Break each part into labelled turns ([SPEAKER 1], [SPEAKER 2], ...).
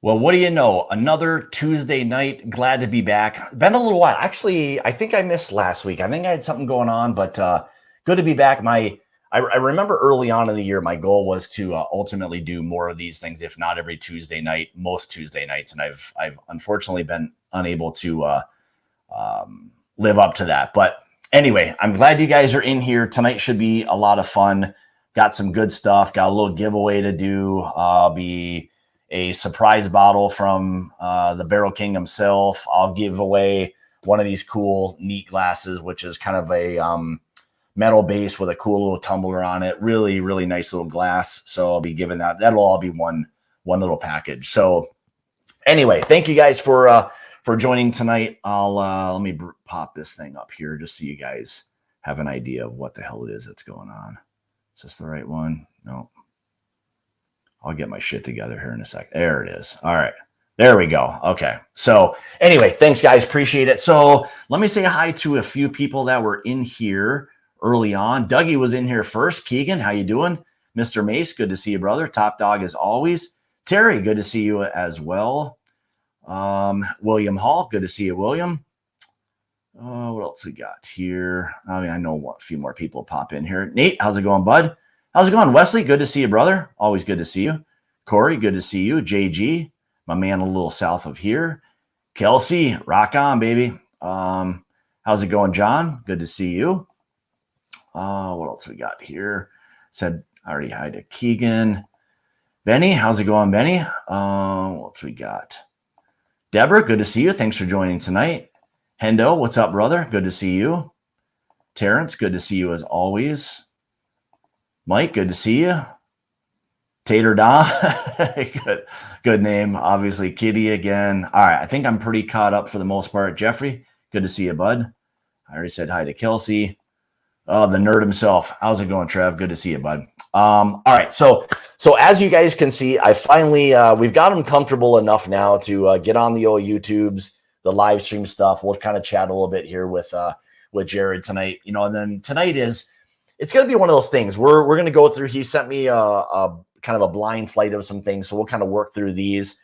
[SPEAKER 1] Well, what do you know? Another Tuesday night. Glad to be back. Been a little while. Actually, I think I missed last week. I think I had something going on, but good to be back. I remember early on in the year, my goal was to ultimately do more of these things, if not every Tuesday night, most Tuesday nights, and I've unfortunately been unable to live up to that. But anyway, I'm glad you guys are in here. Tonight should be a lot of fun. Got some good stuff. Got a little giveaway to do. Be a surprise bottle from the Barrel King himself. I'll give away one of these cool, neat glasses, which is kind of a metal base with a cool little tumbler on it. Really, really nice little glass. So I'll be giving that. That'll all be one little package. So anyway, thank you guys for joining tonight. I'll let me pop this thing up here just so you guys have an idea of what the hell it is that's going on. Is this the right one? No. I'll get my shit together here in a sec. There it is. All right. There we go. Okay. So anyway, thanks guys. Appreciate it. So let me say hi to a few people that were in here early on. Dougie was in here first. Keegan, how you doing? Mr. Mace, good to see you, brother. Top Dog as always. Terry, good to see you as well. William Hall, good to see you, William. What else we got here? I mean, I know a few more people pop in here. Nate, how's it going, bud? How's it going, Wesley? Good to see you, brother. Always good to see you. Corey, good to see you. JG, my man a little south of here. Kelsey, rock on, baby. How's it going, John? Good to see you. What else we got here? Said I already hi to Keegan. Benny, how's it going, Benny? What else we got? Deborah, good to see you. Thanks for joining tonight. Hendo, what's up, brother? Good to see you. Terrence, good to see you as always. Mike, good to see you. Tater Don, good name. Obviously, Kitty again. All right, I think I'm pretty caught up for the most part. Jeffrey, good to see you, bud. I already said hi to Kelsey. Oh, the nerd himself. How's it going, Trev? Good to see you, bud. All right, so as you guys can see, I finally we've got them comfortable enough now to get on the old YouTubes, the live stream stuff. We'll kind of chat a little bit here with Jarrod tonight, and then tonight it's going to be one of those things. We're going to go through. He sent me a kind of a blind flight of some things, so we'll kind of work through these.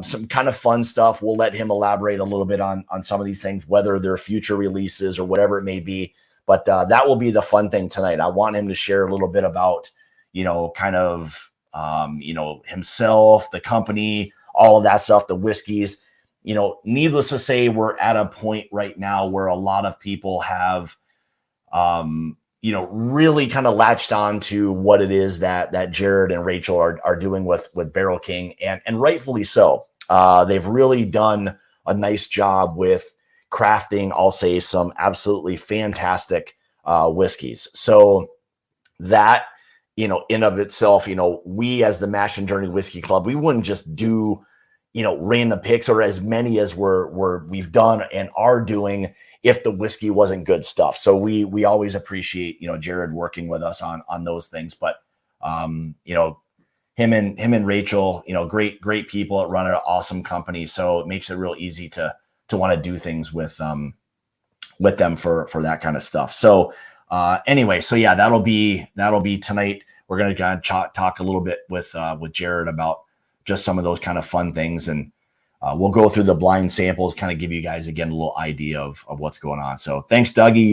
[SPEAKER 1] Some kind of fun stuff. We'll let him elaborate a little bit on some of these things, whether they're future releases or whatever it may be. But that will be the fun thing tonight. I want him to share a little bit about, kind of, himself, the company, all of that stuff, the whiskeys. Needless to say, we're at a point right now where a lot of people have, really kind of latched on to what it is that Jarrod and Rachel are doing with Barrel King, and rightfully so. They've really done a nice job with crafting, I'll say, some absolutely fantastic whiskeys. So that, in of itself, we as the Mash and Journey Whiskey Club, we wouldn't just do, random picks or as many as we've done and are doing if the whiskey wasn't good stuff. So we always appreciate, Jarrod working with us on those things. But, him and Rachel, great people that run an awesome company. So it makes it real easy to want to do things with them for that kind of stuff. So anyway, so yeah, that'll be tonight. We're going to talk a little bit with Jarrod about just some of those kind of fun things. And we'll go through the blind samples, kind of give you guys, again, a little idea of what's going on. So thanks, Dougie.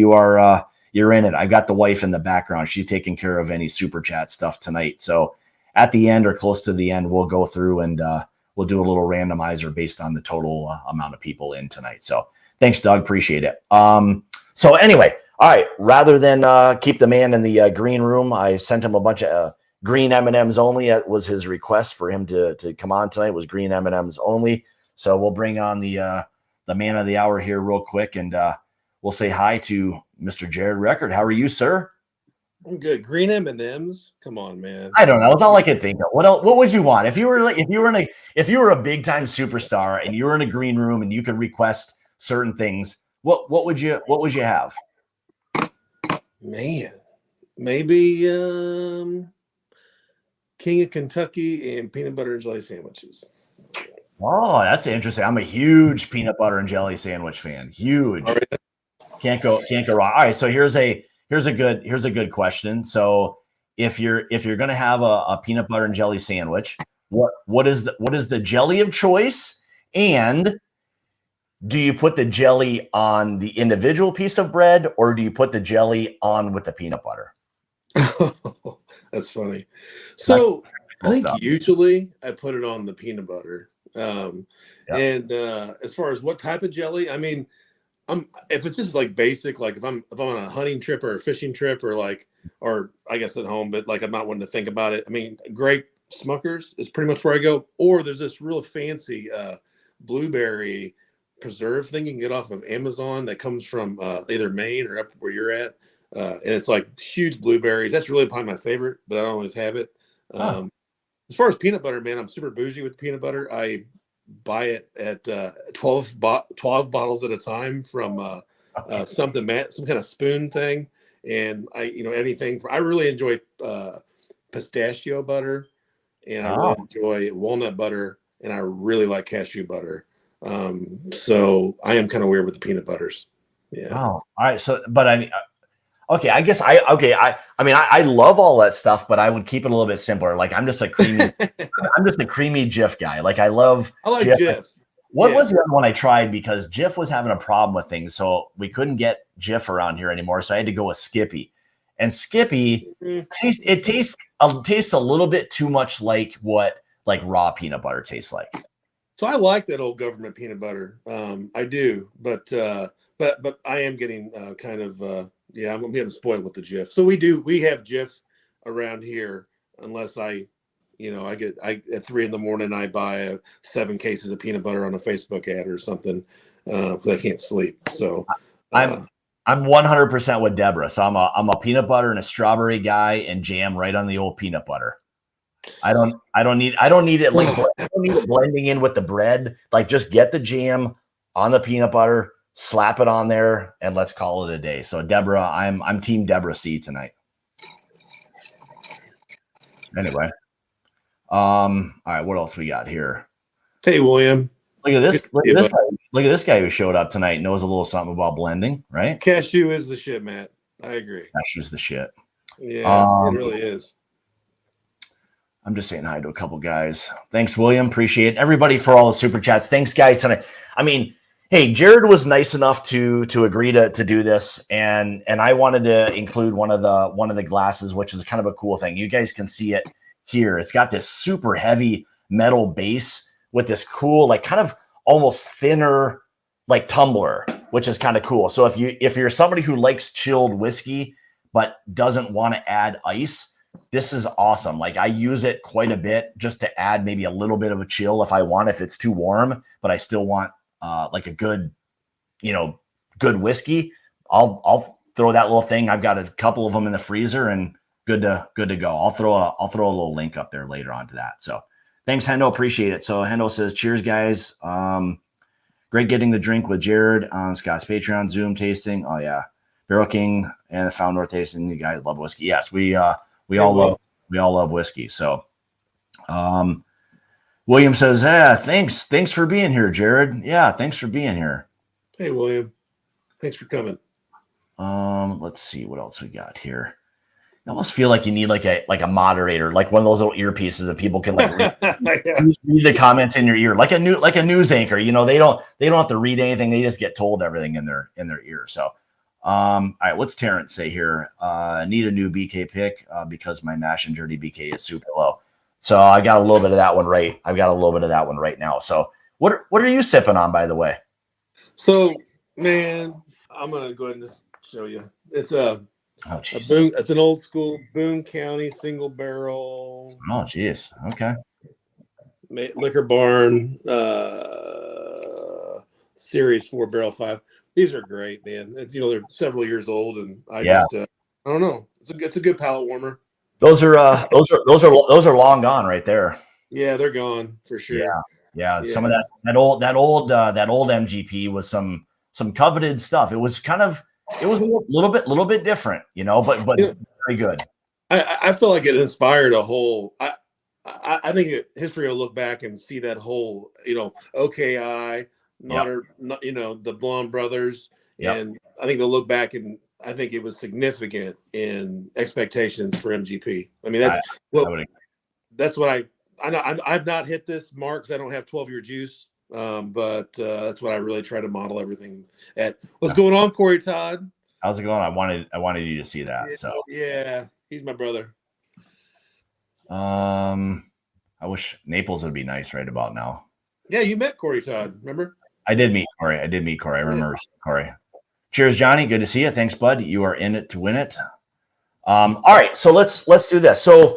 [SPEAKER 1] You're in it. I've got the wife in the background. She's taking care of any super chat stuff tonight. So at the end or close to the end, we'll go through and we'll do a little randomizer based on the total amount of people in tonight. So thanks, Doug. Appreciate it. So anyway, all right, rather than keep the man in the green room, I sent him a bunch of green M&Ms only. That was his request for him to come on tonight, was green M&Ms only. So we'll bring on the man of the hour here real quick, and we'll say hi to Mr. Jarrod Record. How are you, sir?
[SPEAKER 2] I'm good. Green M&Ms. Come on, man.
[SPEAKER 1] I don't know. It's all I could think of. What would you want if you were a big time superstar and you were in a green room and you could request certain things? What would you have?
[SPEAKER 2] Man, maybe King of Kentucky and peanut butter and jelly sandwiches.
[SPEAKER 1] Oh, that's interesting. I'm a huge peanut butter and jelly sandwich fan. Huge. Right. Can't go wrong. All right, so here's a good question. So if you're going to have a peanut butter and jelly sandwich, what is the jelly of choice? And do you put the jelly on the individual piece of bread, or do you put the jelly on with the peanut butter?
[SPEAKER 2] That's funny. So I think
[SPEAKER 1] stuff.
[SPEAKER 2] usually I put it on the peanut butter.
[SPEAKER 1] Yeah.
[SPEAKER 2] And as far as what type of jelly, I mean, if it's just like basic, like if I'm on a hunting trip or a fishing trip or I guess at home, but like I'm not wanting to think about it. I mean, grape Smuckers is pretty much where I go. Or there's this real fancy blueberry preserve thing you can get off of Amazon that comes from either Maine or up where you're at. And it's like huge blueberries. That's really probably my favorite, but I don't always have it. As far as peanut butter, man, I'm super bougie with peanut butter. I buy it at 12 bottles at a time from some kind of spoon thing. And I really enjoy pistachio butter, and I really enjoy walnut butter, and I really like cashew butter. So I am kind of weird with the peanut butters. Yeah.
[SPEAKER 1] Oh, all right. So, but I mean, okay, I guess I love all that stuff, but I would keep it a little bit simpler. Like I'm just a creamy Jif guy. Like I like
[SPEAKER 2] Jif.
[SPEAKER 1] What was the other one I tried? Because Jif was having a problem with things, so we couldn't get Jif around here anymore. So I had to go with Skippy. And Skippy tastes a little bit too much like what like raw peanut butter tastes like.
[SPEAKER 2] So I like that old government peanut butter. I do, but I am getting kind of I'm getting spoiled with the Jif. So we have Jif around here unless at 3 a.m. I buy 7 cases of peanut butter on a Facebook ad or something because I can't sleep. So
[SPEAKER 1] I'm 100% with Deborah. So I'm a peanut butter and a strawberry guy and jam right on the old peanut butter. I don't need it like I don't need it blending in with the bread. Like just get the jam on the peanut butter, slap it on there, and let's call it a day. So Deborah, I'm team Deborah C tonight. Anyway. All right, what else we got here?
[SPEAKER 2] Hey William.
[SPEAKER 1] Look at this guy. Look at this guy who showed up tonight, knows a little something about blending, right?
[SPEAKER 2] Cashew is the shit, Matt. I agree.
[SPEAKER 1] Cashew's the shit.
[SPEAKER 2] Yeah, it really is.
[SPEAKER 1] I'm just saying hi to a couple guys. Thanks, William. Appreciate it. Everybody for all the super chats. Thanks, guys. Tonight. I mean, hey, Jarrod was nice enough to agree to do this, and I wanted to include one of the glasses, which is kind of a cool thing. You guys can see it here. It's got this super heavy metal base with this cool, like kind of almost thinner, like tumbler, which is kind of cool. So if you're somebody who likes chilled whiskey but doesn't want to add ice, this is awesome. Like I use it quite a bit just to add maybe a little bit of a chill if it's too warm, but I still want like a good, good whiskey. I'll throw that little thing. I've got a couple of them in the freezer and good to go. I'll throw a little link up there later on to that. So thanks, Hendo. Appreciate it. So Hendo says, cheers, guys. Great getting the drink with Jarrod on Scott's Patreon Zoom tasting. Oh yeah. Barrel King and the Found North tasting. You guys love whiskey. Yes, we all love whiskey. So William says, thanks for being here, Jarrod. Yeah, thanks for being here.
[SPEAKER 2] Hey William. Thanks for coming.
[SPEAKER 1] Let's see what else we got here. I almost feel like you need like a moderator, like one of those little earpieces that people can like read the comments in your ear, like a news anchor. They don't have to read anything; they just get told everything in their ear. So, all right, what's Terrence say here? Need a new BK pick because my mash and dirty BK is super low. So I got a little bit of that one right. I've got a little bit of that one right now. So what are you sipping on, by the way?
[SPEAKER 2] So man, I'm gonna go ahead and just show you. It's it's an old school Boone County single barrel.
[SPEAKER 1] Oh, geez. Okay.
[SPEAKER 2] Liquor Barn Series 4 Barrel 5. These are great, man. They're several years old, and I don't know. It's a good palate warmer.
[SPEAKER 1] Those are long gone right there.
[SPEAKER 2] Yeah, they're gone for sure.
[SPEAKER 1] Yeah. Some of that old MGP was some coveted stuff. It was a little bit different, but very good.
[SPEAKER 2] I feel like it inspired a whole. I think history will look back and see that whole, OKI, the Blonde Brothers, and I think they'll look back and I think it was significant in expectations for MGP. I mean, that's what I've not hit this mark because I don't have 12-year juice. But that's what I really try to model everything at. What's going on, Corey Todd?
[SPEAKER 1] How's it going? I wanted you to see that. So
[SPEAKER 2] yeah, he's my brother.
[SPEAKER 1] I wish Naples would be nice right about now.
[SPEAKER 2] Yeah, you met Corey Todd, remember?
[SPEAKER 1] I did meet Corey. I remember Corey. Cheers, Johnny. Good to see you. Thanks, bud. You are in it to win it. All right, so let's do this. So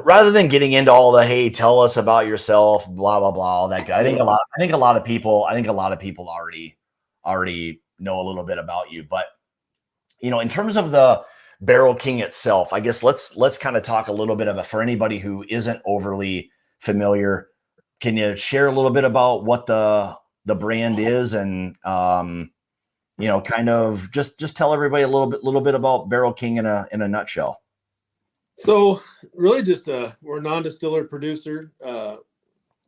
[SPEAKER 1] rather than getting into all the hey, tell us about yourself, blah blah blah, all that. I think a lot of people already know a little bit about you. But in terms of the Barrel King itself, I guess let's kind of talk a little bit about, for anybody who isn't overly familiar. Can you share a little bit about what the brand is, and kind of just tell everybody a little bit about Barrel King in a nutshell?
[SPEAKER 2] So really just we're a non-distiller producer.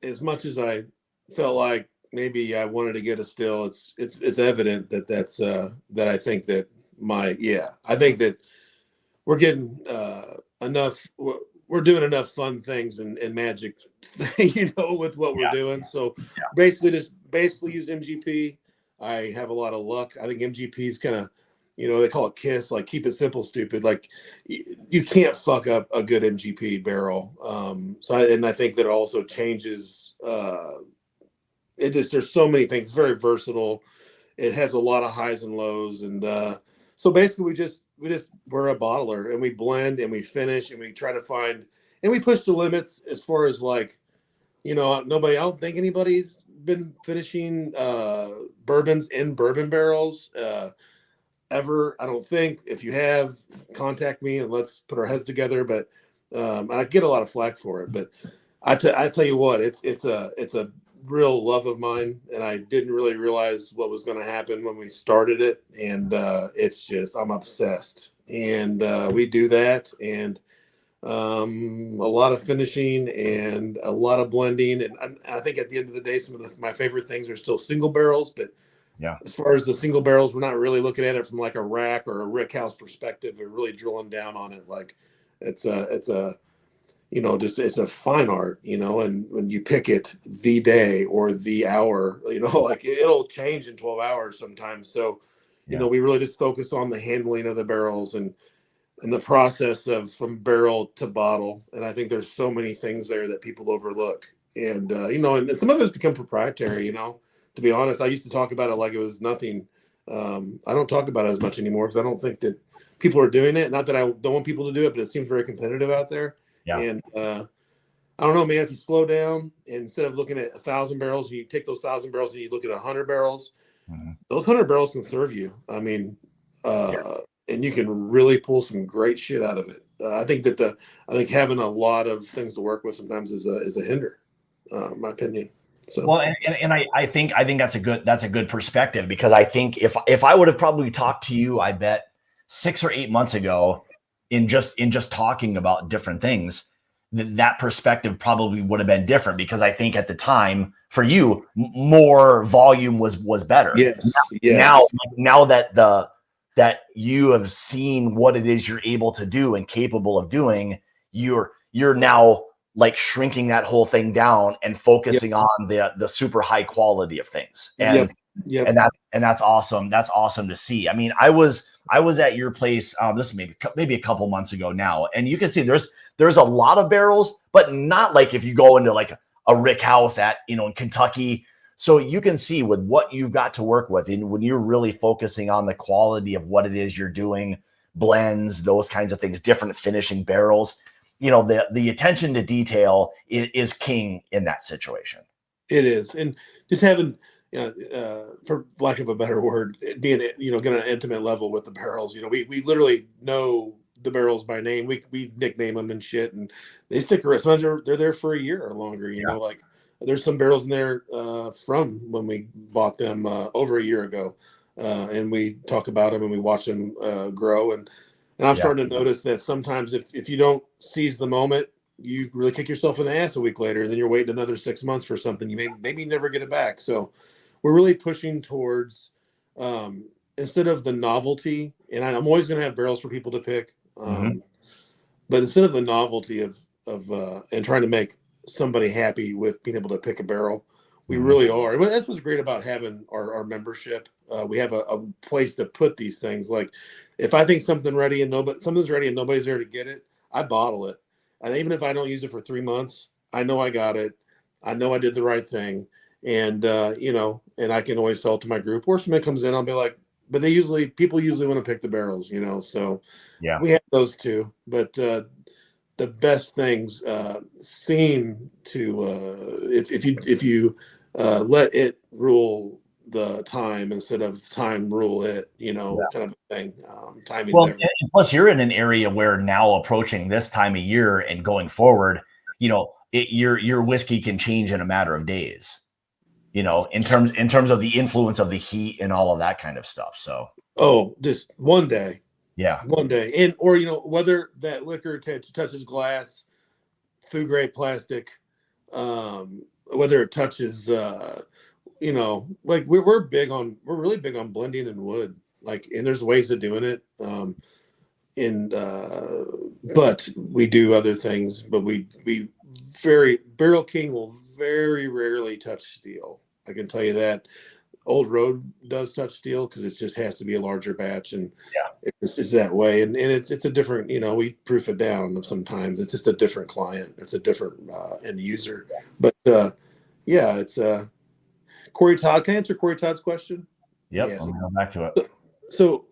[SPEAKER 2] As much as I felt like maybe I wanted to get a still, it's evident that's that I think that I think that we're getting enough, we're doing enough fun things and magic, with what we're doing. So basically use MGP. I have a lot of luck. I think MGP is kind of, they call it KISS, like keep it simple, stupid. Like you can't fuck up a good MGP barrel. I think that also changes. There's so many things. It's very versatile. It has a lot of highs and lows, and so basically we're a bottler, and we blend and we finish and we try to find and we push the limits as far as like, I don't think anybody's been finishing bourbons in bourbon barrels ever. I don't think. If you have, contact me and let's put our heads together. But I get a lot of flack for it. But I tell you what, it's a real love of mine, and I didn't really realize what was going to happen when we started it. And it's just, I'm obsessed, and we do that, and a lot of finishing and a lot of blending. And I think at the end of the day, some of my favorite things are still single barrels, but as far as the single barrels, we're not really looking at it from like a rack or a rick house perspective. We're really drilling down on it. Like it's a fine art, and when you pick it the day or the hour, like it'll change in 12 hours sometimes. So, we really just focus on the handling of the barrels and the process of from barrel to bottle. And I think there's so many things there that people overlook. And, and some of it's become proprietary, to be honest. I used to talk about it like it was nothing. I don't talk about it as much anymore because I don't think that people are doing it. Not that I don't want people to do it, but it seems very competitive out there. Yeah. And I don't know, man, if you slow down and instead of looking at 1,000 barrels, you take those 1,000 barrels and you look at 100 barrels, those 100 barrels can serve you. I mean, and you can really pull some great shit out of it. I think having a lot of things to work with sometimes is a hinder, in my opinion. So
[SPEAKER 1] well, and I think that's a good perspective, because I think if I would have probably talked to you, I bet 6 or 8 months ago, in just talking about different things, that perspective probably would have been different, because I think at the time for you, more volume was better.
[SPEAKER 2] Yes.
[SPEAKER 1] Now that you have seen what it is you're able to do and capable of doing, you're now like shrinking that whole thing down and focusing on the super high quality of things. And and that's awesome. That's awesome to see. I mean, I was at your place, this maybe a couple months ago now, and you can see there's a lot of barrels, but not like if you go into like a rick house at, in Kentucky. So you can see with what you've got to work with, and when you're really focusing on the quality of what it is you're doing, blends, those kinds of things, different finishing barrels, the attention to detail is king in that situation.
[SPEAKER 2] It is. And just having, for lack of a better word, being, getting an intimate level with the barrels, we literally know the barrels by name. We nickname them and shit, and they stick around. Sometimes they're there for a year or longer, like there's some barrels in there from when we bought them over a year ago. And we talk about them and we watch them grow. And I'm starting to notice that sometimes if you don't seize the moment, you really kick yourself in the ass a week later, and then you're waiting another 6 months for something. You maybe never get it back. So we're really pushing towards, instead of the novelty, and I'm always going to have barrels for people to pick. But instead of the novelty of and trying to make somebody happy with being able to pick a barrel. We
[SPEAKER 1] Mhm.
[SPEAKER 2] really are. Well, that's what's great about having our membership. We have a place to put these things. Like if I think something's ready and nobody's there to get it, I bottle it. And even if I don't use it for 3 months, I know I got it. I know I did the right thing. And and I can always sell it to my group. Or somebody comes in, I'll be like, but people usually want to pick the barrels, So
[SPEAKER 1] Yeah.
[SPEAKER 2] we have those too. But the best things seem to if you let it rule the time instead of time rule it, kind of a thing. Timing's
[SPEAKER 1] Well,
[SPEAKER 2] everything.
[SPEAKER 1] and plus you're in an area where now approaching this time of year and going forward, your whiskey can change in a matter of days. In terms of the influence of the heat and all of that kind of stuff. So
[SPEAKER 2] Oh, just one day,
[SPEAKER 1] yeah,
[SPEAKER 2] and or whether that liquor touches glass, food grade plastic, whether it touches like we're really big on blending in wood, like, and there's ways of doing it, and but we do other things, but we very Barrel King will very rarely touch steel. I can tell you that. Old Road does touch steel because it just has to be a larger batch, and
[SPEAKER 1] yeah,
[SPEAKER 2] it's that way. And it's a different, we proof it down sometimes. It's just a different client. It's a different end user. But yeah, it's Corey Todd. Can I answer Corey Todd's question?
[SPEAKER 1] yep.
[SPEAKER 2] Yes.
[SPEAKER 1] I'm gonna go back to it.
[SPEAKER 2] So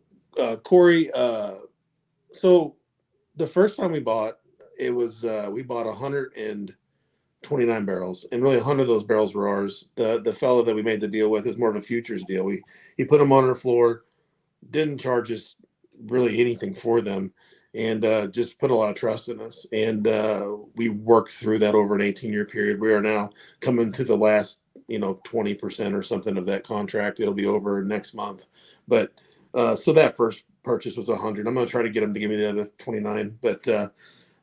[SPEAKER 2] Corey, so the first time we bought, it was we bought 129 barrels, and really 100 of those barrels were ours. The fellow that we made the deal with is more of a futures deal. He put them on our floor, didn't charge us really anything for them, and just put a lot of trust in us. And we worked through that over an 18-year period. We are now coming to the last 20% or something of that contract. It'll be over next month. But so that first purchase was 100. I'm going to try to get them to give me the other 29. But the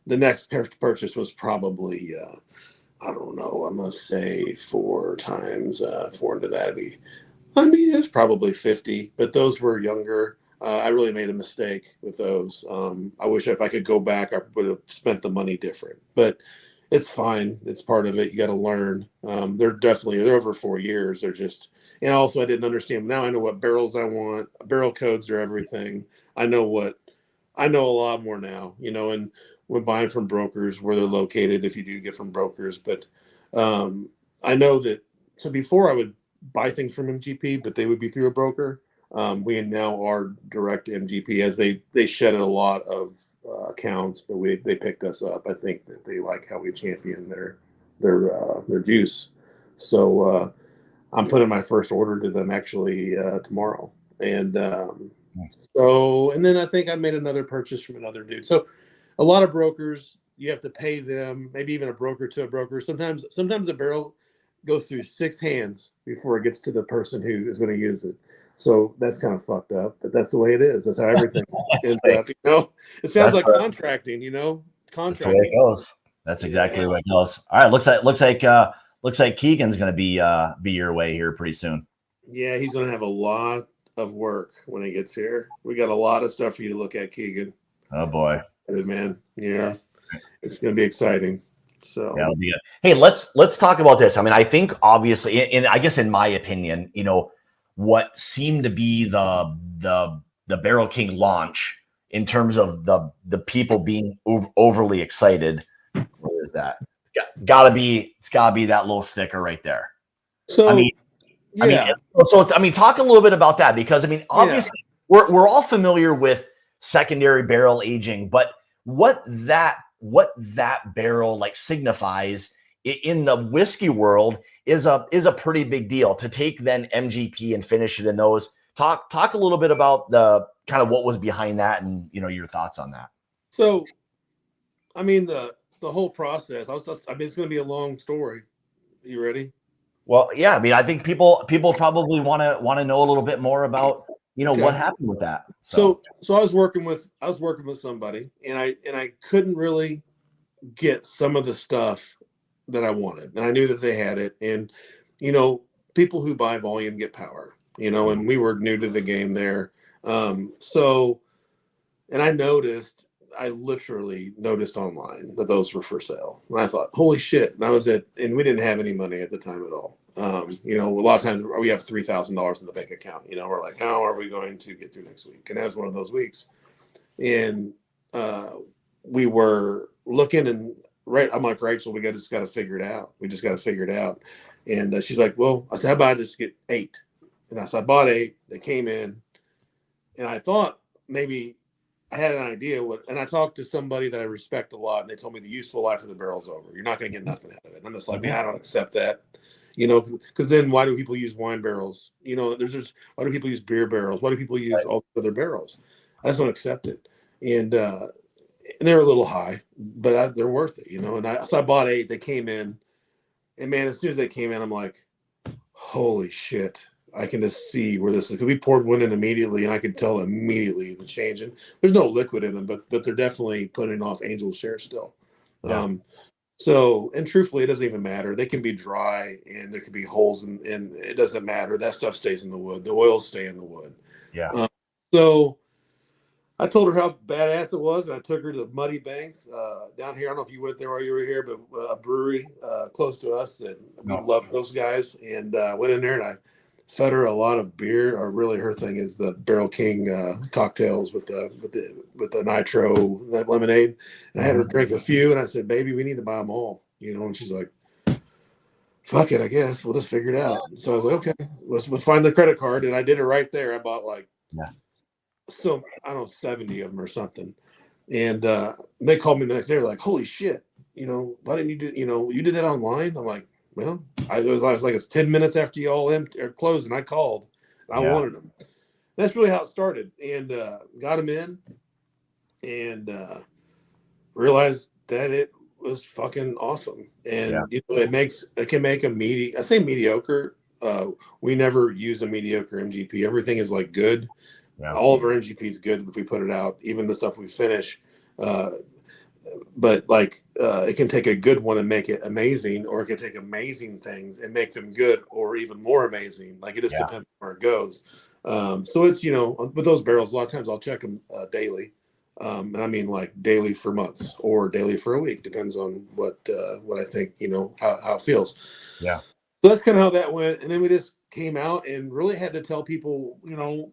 [SPEAKER 2] next purchase was probably, I don't know, I'm going to say 4 times 4 into that. It was probably 50, but those were younger. I really made a mistake with those. I wish if I could go back, I would have spent the money different, but it's fine. It's part of it. You got to learn. They're over 4 years. And also I didn't understand. Now I know what barrels I want. Barrel codes are everything. I know a lot more now, and when buying from brokers, where they're located, if you do get from brokers. But I know that, so before I would buy things from MGP, but they would be through a broker. We now are direct to MGP, as they shed a lot of accounts, but they picked us up. I think that they like how we champion their juice. So I'm putting my first order to them actually tomorrow, and and then I think I made another purchase from another dude. So a lot of brokers, you have to pay them, maybe even a broker to a broker. Sometimes a barrel goes through 6 hands before it gets to the person who is going to use it. So that's kind of fucked up, but that's the way it is. That's how everything ends up. It sounds like contracting.
[SPEAKER 1] That's the way it goes. That's exactly the way it goes. All right, looks like Keegan's going to be your way here pretty soon.
[SPEAKER 2] Yeah, he's going to have a lot of work when he gets here. We got a lot of stuff for you to look at, Keegan.
[SPEAKER 1] Oh boy,
[SPEAKER 2] good man. Yeah, it's going to be exciting. So
[SPEAKER 1] that'll be good. Hey, let's talk about this. I mean, I think obviously, I guess in my opinion, what seemed to be the Barrel King launch in terms of the people being overly excited. What is that? It's gotta be that little sticker right there.
[SPEAKER 2] So
[SPEAKER 1] talk a little bit about that, because obviously we're all familiar with secondary barrel aging, but what that barrel like signifies in the whiskey world is a pretty big deal. To take then MGP and finish it in those. Talk a little bit about the kind of what was behind that, and your thoughts on that.
[SPEAKER 2] So, the whole process. It's going to be a long story. You ready?
[SPEAKER 1] Well, yeah. I think people probably want to know a little bit more about what happened with that.
[SPEAKER 2] So I was working with somebody, and I couldn't really get some of the stuff that I wanted, and I knew that they had it. And people who buy volume get power. And we were new to the game there. And I noticed I literally noticed online that those were for sale. And I thought, holy shit. And and we didn't have any money at the time at all. You know, a lot of times we have $3,000 in the bank account. You know, we're like, how are we going to get through next week? And that was one of those weeks. And we were looking and I'm like, Rachel, just got to figure it out. We just got to figure it out. And she's like, well, I said, how about I just get 8? And I said, I bought 8. They came in. And I thought maybe I had an idea and I talked to somebody that I respect a lot, and they told me the useful life of the barrel's over. You're not going to get nothing out of it. And I'm just like, man, I don't accept that. You know, because then why do people use wine barrels? You know, why do people use beer barrels? Why do people use all the other barrels? I just don't accept it. And they're a little high, but they're worth it, you know. And so I bought 8. They came in, and man, as soon as they came in, I'm like, holy shit. I can just see where this is. Because we poured one in immediately, and I could tell immediately the change. And there's no liquid in them, but they're definitely putting off Angel's Share still. Yeah. So, and truthfully, it doesn't even matter. They can be dry, and there could be holes, and it doesn't matter. That stuff stays in the wood. The oils stay in the wood.
[SPEAKER 1] Yeah.
[SPEAKER 2] So I told her how badass it was, and I took her to Muddy Banks down here. I don't know if you went there while you were here, but a brewery close to us that we love those guys, and went in there and I fed her a lot of beer. Or really, her thing is the Barrel King cocktails with the nitro lemonade. And I had her drink a few, and I said, "Baby, we need to buy them all." You know, and she's like, "Fuck it, I guess we'll just figure it out." So I was like, "Okay, let's find the credit card," and I did it right there. I bought like, so I don't know, 70 of them or something. And they called me the next day. They're like, "Holy shit, you know, why didn't you do? You know, you did that online?" I'm like, well, I was like it's 10 minutes after you all closed, and I called. I wanted them. That's really how it started, and got them in, and realized that it was fucking awesome. And you know, it can make a I say mediocre. We never use a mediocre MGP. Everything is like good. Yeah. All of our MGP is good if we put it out. Even the stuff we finish. But like it can take a good one and make it amazing, or it can take amazing things and make them good or even more amazing. Like it just depends where it goes. So it's, you know, with those barrels, a lot of times I'll check them daily. And I mean like daily for months or daily for a week, depends on what I think, you know, how it feels.
[SPEAKER 1] Yeah.
[SPEAKER 2] So that's kind of how that went. And then we just came out and really had to tell people, you know,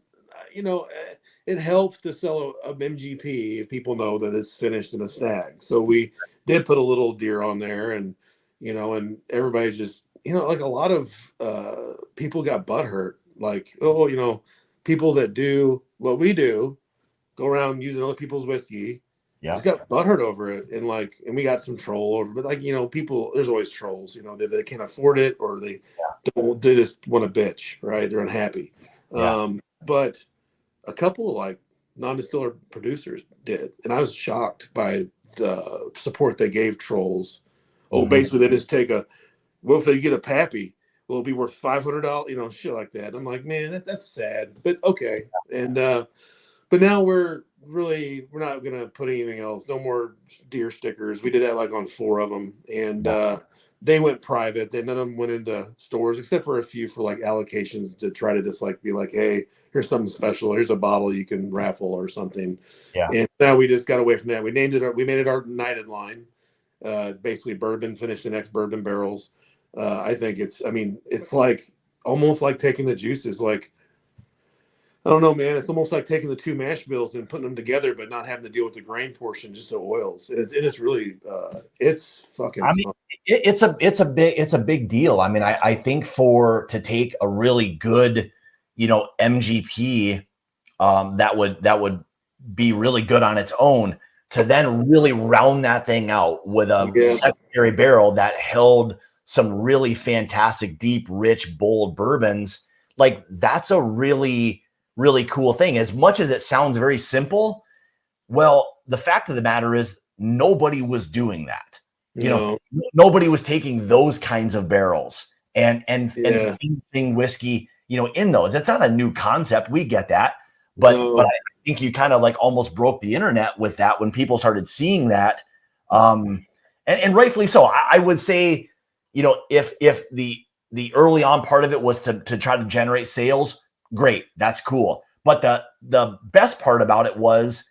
[SPEAKER 2] it helps to sell a MGP if people know that it's finished in a snag. So we did put a little deer on there, and you know, and everybody's just, you know, like a lot of people got butthurt. Like, oh, you know, people that do what we do, go around using other people's whiskey. Yeah, just got butthurt over it, and we got some troll over. But like, you know, people, there's always trolls. You know, they can't afford it, or they just want to bitch, right? They're unhappy. Yeah. But a couple of like non-distiller producers did, and I was shocked by the support they gave trolls. Oh, basically they just take if they get a pappy, will it be worth $500? You know, shit like that. I'm like, man, that's sad, but okay. And but now we're not gonna put anything else. No more deer stickers. We did that like on 4 of them, and they went private. None of them went into stores except for a few for like allocations to try to just like be like, hey, here's something special. Here's a bottle you can raffle or something. Yeah. And now we just got away from that. We made it our United line, basically bourbon finished in ex-bourbon barrels. I think it's like almost like taking the juices. Like, I don't know, man. It's almost like taking the 2 mash bills and putting them together, but not having to deal with the grain portion, just the oils. It's really, it's fucking fun.
[SPEAKER 1] It's a big deal. I mean, I think to take a really good, you know, MGP that would be really good on its own, to then really round that thing out with a secondary barrel that held some really fantastic, deep, rich, bold bourbons. Like, that's a really, really cool thing. As much as it sounds very simple, well, the fact of the matter is nobody was doing that. You know, nobody was taking those kinds of barrels and finishing whiskey, you know, in those. It's not a new concept. We get that. But I think you kind of like almost broke the internet with that when people started seeing that. And rightfully so. I would say, you know, if the early on part of it was to try to generate sales, great. That's cool. But the best part about it was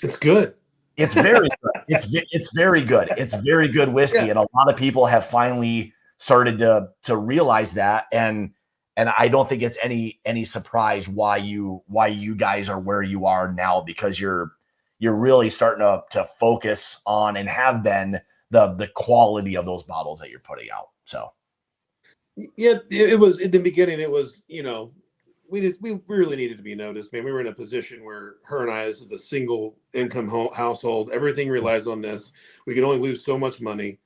[SPEAKER 2] it's good.
[SPEAKER 1] It's very good. It's very good. It's very good whiskey,
[SPEAKER 2] Yeah.
[SPEAKER 1] and a lot of people have finally started to realize that. And I don't think it's any surprise why you guys are where you are now, because you're really starting to focus on, and have been, the quality of those bottles that you're putting out. So
[SPEAKER 2] Yeah, it was in the beginning. It was, we really needed to be noticed, man. We were in a position where her and I, this is a single income household. Everything relies on this. We can only lose so much money.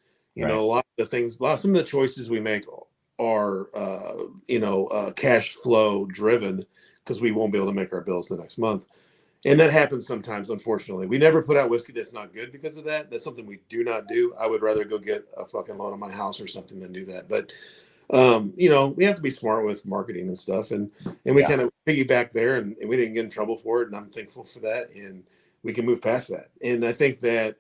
[SPEAKER 1] right.
[SPEAKER 2] A lot of the things, some of the choices we make are, cash flow driven, because we won't be able to make our bills the next month. And that happens sometimes, unfortunately. We never put out whiskey that's not good because of that. That's something we do not do. I would rather go get a fucking loan on my house or something than do that. But we have to be smart with marketing and stuff, and we
[SPEAKER 1] Yeah.
[SPEAKER 2] kind of piggyback there, and we didn't get in trouble for it, and I'm thankful for that, and we can move past that. And I think that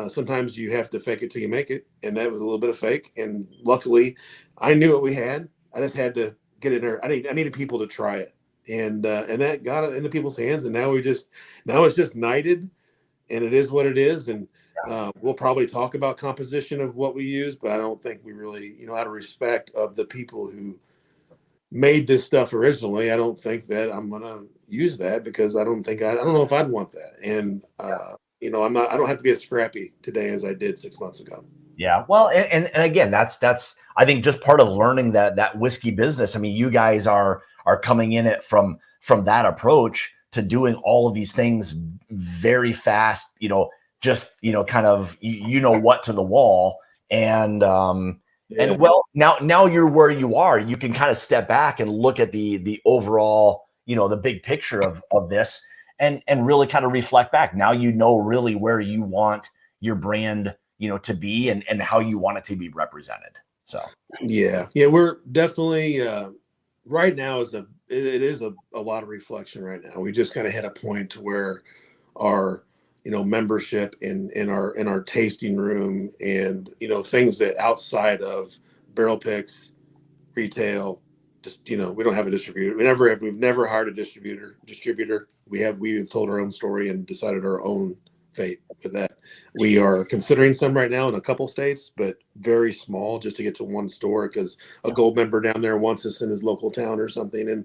[SPEAKER 2] sometimes you have to fake it till you make it, and that was a little bit of fake. And luckily, I knew what we had. I just had to get in there. I needed people to try it, and that got it into people's hands, and now it's just knighted, and it is what it is. And we'll probably talk about composition of what we use, but I don't think we really, out of respect of the people who made this stuff originally, I don't think that I'm going to use that, because I don't know if I'd want that. And, I don't have to be as scrappy today as I did 6 months ago.
[SPEAKER 1] Yeah. Well, and again, that's I think just part of learning that whiskey business. I mean, you guys are coming in it from that approach to doing all of these things very fast, just, kind of, what to the wall. And and well, now you're where you are. You can kind of step back and look at the overall, the big picture of this, and really kind of reflect back. Now really where you want your brand, to be, and how you want it to be represented. So
[SPEAKER 2] yeah, we're definitely right now it is a lot of reflection right now. We just kind of hit a point where our membership in our tasting room, and things that outside of barrel picks, retail, just we don't have a distributor. We've never hired a distributor. We've told our own story and decided our own fate with that. We are considering some right now in a couple states, but very small, just to get to one store, because a gold member down there wants us in his local town or something. And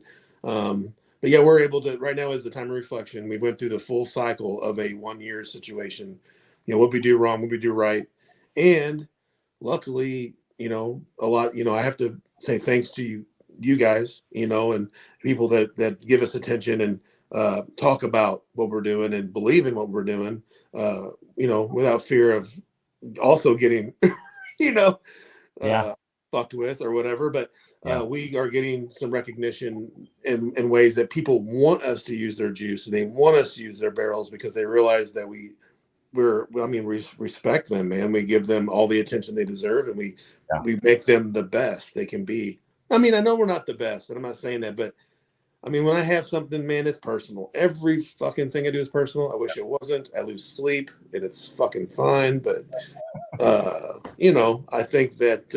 [SPEAKER 2] but yeah, we're able to, right now is the time of reflection. We went through the full cycle of a 1 year situation. What we do wrong, what we do right. And luckily, a lot, I have to say thanks to you guys, and people that give us attention and talk about what we're doing and believe in what we're doing, without fear of also getting, you know,
[SPEAKER 1] yeah,
[SPEAKER 2] fucked with or whatever. But
[SPEAKER 1] yeah,
[SPEAKER 2] we are getting some recognition in ways that people want us to use their juice, and they want us to use their barrels, because they realize that we respect them, man. We give them all the attention they deserve, and we
[SPEAKER 1] yeah.
[SPEAKER 2] make them the best they can be. I mean, I know we're not the best, and I'm not saying that, but I mean, when I have something, man, it's personal. Every fucking thing I do is personal. I wish it wasn't. I lose sleep, and it's fucking fine. But I think that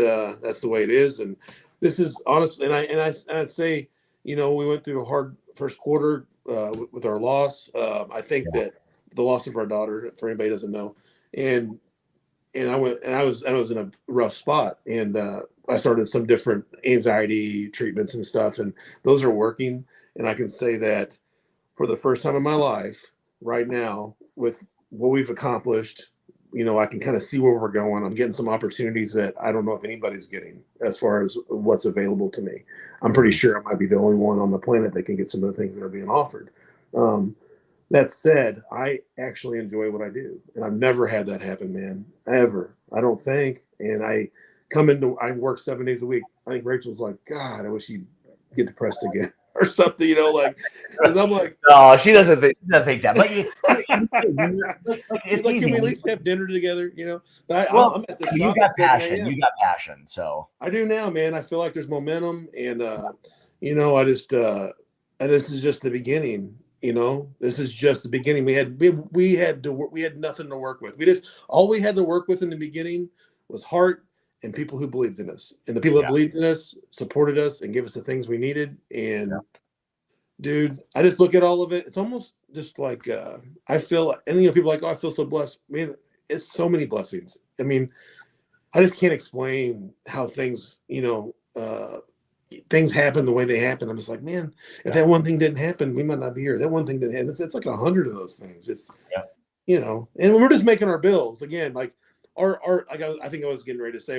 [SPEAKER 2] that's the way it is. And this is honestly, I'd say, we went through a hard first quarter with our loss. I think
[SPEAKER 1] Yeah.
[SPEAKER 2] that the loss of our daughter, for anybody who doesn't know, and I was in a rough spot, and I started some different anxiety treatments and stuff, and those are working. And I can say that for the first time in my life, right now, with what we've accomplished, I can kind of see where we're going. I'm getting some opportunities that I don't know if anybody's getting as far as what's available to me. I'm pretty sure I might be the only one on the planet that can get some of the things that are being offered. That said, I actually enjoy what I do, and I've never had that happen, man, ever. I don't think. And I work 7 days a week. I think Rachel's like, God, I wish you'd get depressed again or something, because I'm like,
[SPEAKER 1] No, she doesn't think that. But
[SPEAKER 2] she's
[SPEAKER 1] it's
[SPEAKER 2] like, can
[SPEAKER 1] easy.
[SPEAKER 2] we at least have dinner together? But
[SPEAKER 1] Well,
[SPEAKER 2] I'm at the
[SPEAKER 1] you
[SPEAKER 2] shop
[SPEAKER 1] got
[SPEAKER 2] at 7
[SPEAKER 1] passion.
[SPEAKER 2] a.m.
[SPEAKER 1] You got passion. So
[SPEAKER 2] I do now, man. I feel like there's momentum, and I just and this is just the beginning. This is just the beginning. We had nothing to work with. All we had to work with in the beginning was heart and people who believed in us, and the people that
[SPEAKER 1] yeah,
[SPEAKER 2] believed in us supported us and gave us the things we needed. And
[SPEAKER 1] yeah.
[SPEAKER 2] dude, I just look at all of it. It's almost just like I feel, and people are like, oh, I feel so blessed. Man, it's so many blessings. I mean, I just can't explain how things, things happen the way they happen. I'm just like, man, if that one thing didn't happen, we might not be here. That one thing didn't happen. It's like 100 of those things. It's, and we're just making our bills again. Like I think I was getting ready to say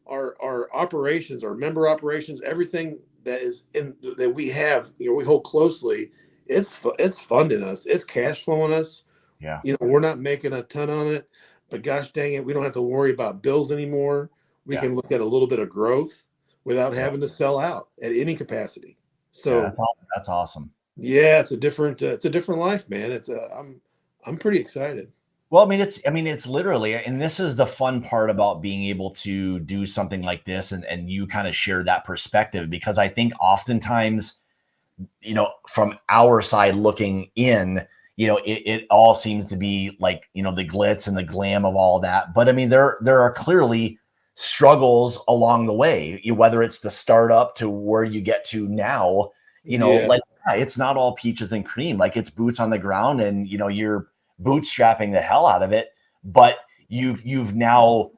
[SPEAKER 2] our operations, our member operations, everything that is in that we have, we hold closely. It's funding us. It's cash flowing us.
[SPEAKER 1] Yeah.
[SPEAKER 2] We're not making a ton on it, but gosh dang it, we don't have to worry about bills anymore. We can look at a little bit of growth without having to sell out at any capacity. So
[SPEAKER 1] that's awesome.
[SPEAKER 2] Yeah, it's a different life, man. I'm pretty excited.
[SPEAKER 1] Well, it's literally, and this is the fun part about being able to do something like this, and you kind of share that perspective, because I think oftentimes, from our side looking in, it all seems to be like, the glitz and the glam of all that. But I mean, there are clearly struggles along the way, whether it's the startup to where you get to now, like it's not all peaches and cream. Like, it's boots on the ground, and you're bootstrapping the hell out of it, but you've now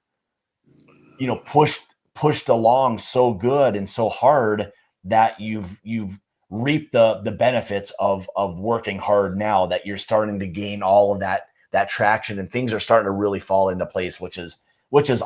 [SPEAKER 1] pushed along so good and so hard that you've reaped the benefits of working hard now, that you're starting to gain all of that traction, and things are starting to really fall into place, which is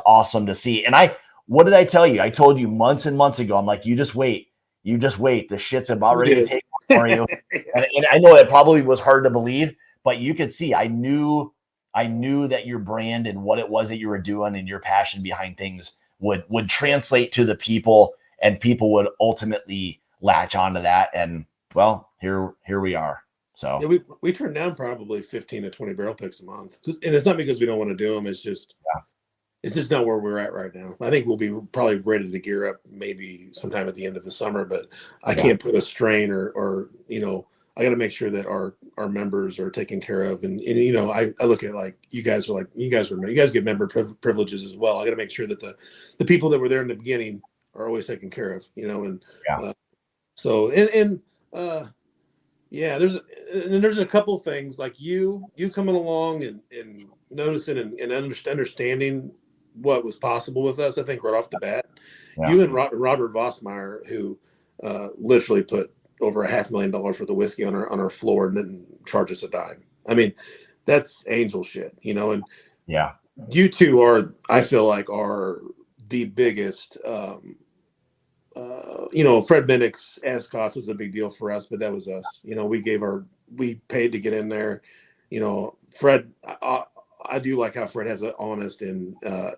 [SPEAKER 1] awesome to see. And what did I tell you? I told you months and months ago, I'm like, you just wait, the shit's about ready to take off for you. And I know it probably was hard to believe, but you could see, I knew that your brand and what it was that you were doing and your passion behind things would translate to the people, and people would ultimately latch onto that. And well, here we are. So
[SPEAKER 2] we turn down probably 15 to 20 barrel picks a month, and it's not because we don't want to do them. It's just it's just not where we're at right now. I think we'll be probably ready to gear up maybe sometime at the end of the summer, but I can't put a strain or I got to make sure that our members are taken care of. And I look at, like, you guys get member privileges as well. I got to make sure that the people that were there in the beginning are always taken care of, there's a couple things, like you coming along and noticing and understanding what was possible with us. I think right off the bat, you and Robert Vossmeyer, who literally put over $500,000 worth of whiskey on our floor and didn't charge us a dime. I mean, that's angel shit, and you two are, I feel like, are the biggest. Fred Minnick's Ascot was a big deal for us, but that was us. We paid to get in there. Fred, I do like how Fred has an honest, and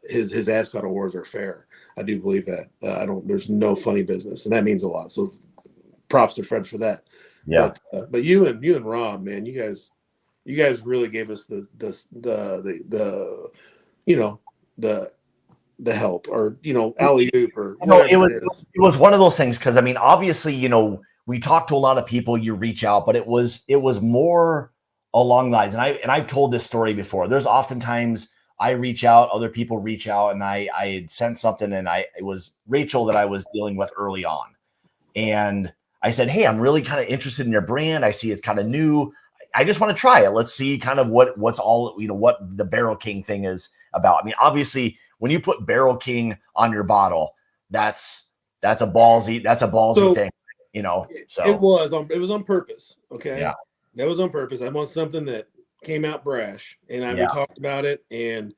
[SPEAKER 2] his Ascot awards are fair. I do believe that. There's no funny business, and that means a lot. So props to Fred for that.
[SPEAKER 1] Yeah.
[SPEAKER 2] But you and Rob, man, you guys really gave us the help, or alley-oop, or
[SPEAKER 1] it was one of those things, because obviously, we talk to a lot of people, you reach out, but it was more along the lines, and I've told this story before. There's oftentimes I reach out, other people reach out, and I had sent something, and it was Rachel that I was dealing with early on, and I said, hey, I'm really kind of interested in your brand. I see it's kind of new. I just want to try it. Let's see kind of what's all, what the Barrel King thing is about. Obviously, when you put Barrel King on your bottle, that's a ballsy thing, So
[SPEAKER 2] it was on purpose. Okay. Yeah. That was on purpose. I want something that came out brash, and we talked about it, and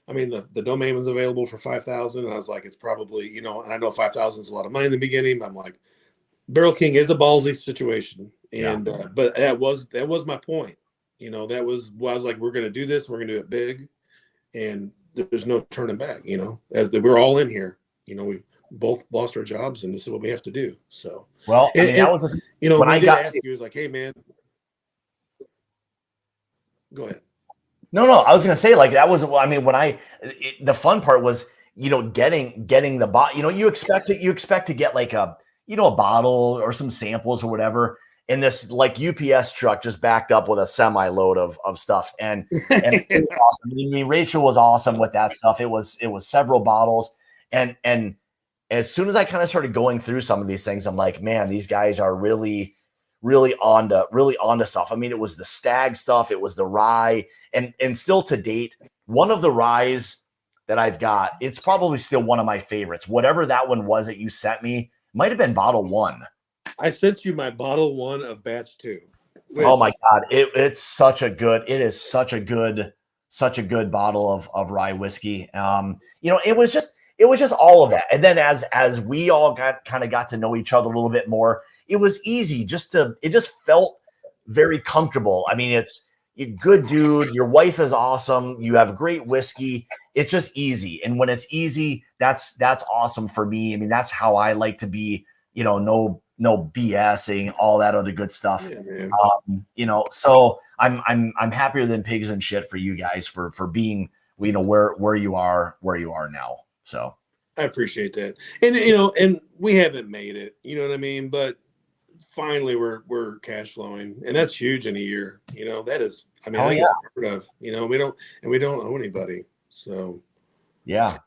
[SPEAKER 2] the domain was available for $5,000, and I was like, it's probably, and I know $5,000 is a lot of money in the beginning, but I'm like, Barrel King is a ballsy situation, and but that was my point. That was I was like, we're going to do this, we're going to do it big, and there's no turning back. We're all in here. We both lost our jobs, and this is what we have to do. So
[SPEAKER 1] well, that was
[SPEAKER 2] when I got asked you, it was like, hey man, go ahead.
[SPEAKER 1] No, I was going to say, like, that was, the fun part was, getting the bottle. You expect to get like a bottle or some samples or whatever. And this, like, UPS truck just backed up with a semi load of stuff. And it was awesome. Rachel was awesome with that stuff. It was several bottles. And as soon as I kind of started going through some of these things, I'm like, man, these guys are really, really onto stuff. I mean, it was the stag stuff, it was the rye, and still to date, one of the ryes that I've got, it's probably still one of my favorites. Whatever that one was that you sent me, might have been bottle 1.
[SPEAKER 2] I sent you my bottle 1 of batch 2.
[SPEAKER 1] Oh my God. It's such a good, it is such a good bottle of rye whiskey. It was just all of that. And then as we all got to know each other a little bit more, it was easy it just felt very comfortable. I mean, it's a good dude. Your wife is awesome. You have great whiskey. It's just easy. And when it's easy, that's awesome for me. I mean, that's how I like to be, no BSing, all that other good stuff.
[SPEAKER 2] Yeah,
[SPEAKER 1] So I'm happier than pigs and shit for you guys for being, where you are now. So
[SPEAKER 2] I appreciate that. And and we haven't made it, you know what I mean? But finally we're cash flowing, and that's huge in a year. That is, I mean, that is unheard of. We don't owe anybody. So
[SPEAKER 1] yeah,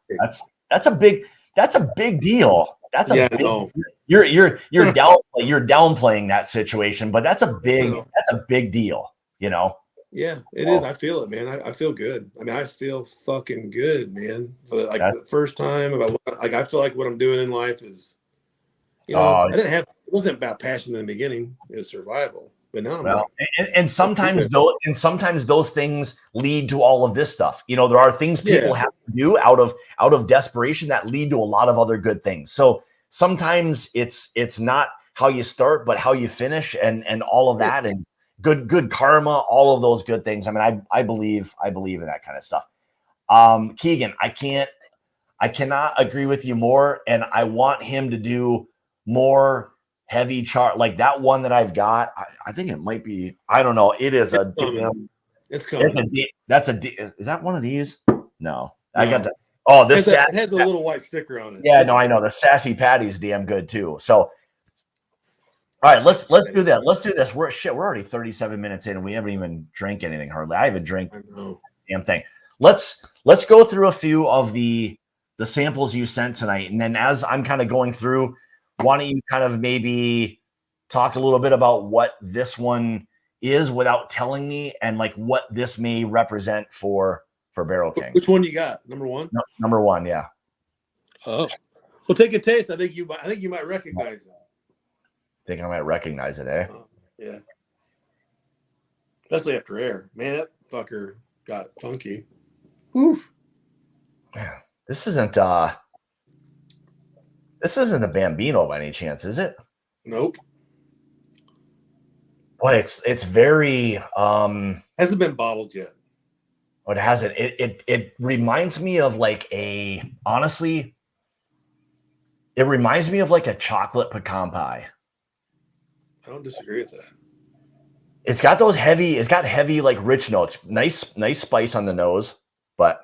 [SPEAKER 1] that's a big deal. That's a big,
[SPEAKER 2] no.
[SPEAKER 1] You're downplaying that situation, but that's a big deal,
[SPEAKER 2] Yeah, it is. I feel it, man. I feel good. I mean, I feel fucking good, man. So the first time I feel like what I'm doing in life is, it wasn't about passion in the beginning. It was survival. But now
[SPEAKER 1] and sometimes those things lead to all of this stuff. There are things people have to do out of desperation that lead to a lot of other good things. So sometimes it's not how you start, but how you finish, and all of that, and good karma, all of those good things. I mean, I believe in that kind of stuff. Keegan, I cannot agree with you more, and I want him to do more heavy chart like that one that I've got. I think it might be, I don't know. It is a damn.
[SPEAKER 2] It's coming.
[SPEAKER 1] Is that one of these? No. I got that. Oh,
[SPEAKER 2] it has a little white sticker on it.
[SPEAKER 1] Yeah, no, I know. The Sassy Patty's damn good too. So, all right, let's do that. Let's do this. We're already 37 minutes in, and we haven't even drank anything hardly. I haven't drank the damn thing. Let's go through a few of the samples you sent tonight, and then as I'm kind of going through, why don't you kind of maybe talk a little bit about what this one is without telling me, and like what this may represent for Barrel King.
[SPEAKER 2] Which one you got? Number 1?
[SPEAKER 1] No, number 1, yeah.
[SPEAKER 2] Oh, well, take a taste. I think you might recognize it.
[SPEAKER 1] Think I might recognize it, eh?
[SPEAKER 2] Yeah. Especially after air. Man, that fucker got funky. Oof.
[SPEAKER 1] Man, this isn't the Bambino by any chance, is it?
[SPEAKER 2] Nope.
[SPEAKER 1] Boy, it's very
[SPEAKER 2] hasn't been bottled yet.
[SPEAKER 1] Oh, it hasn't. It reminds me of like honestly, it reminds me of like a chocolate pecan pie.
[SPEAKER 2] I don't disagree with that.
[SPEAKER 1] It's got heavy, like rich notes. Nice spice on the nose. But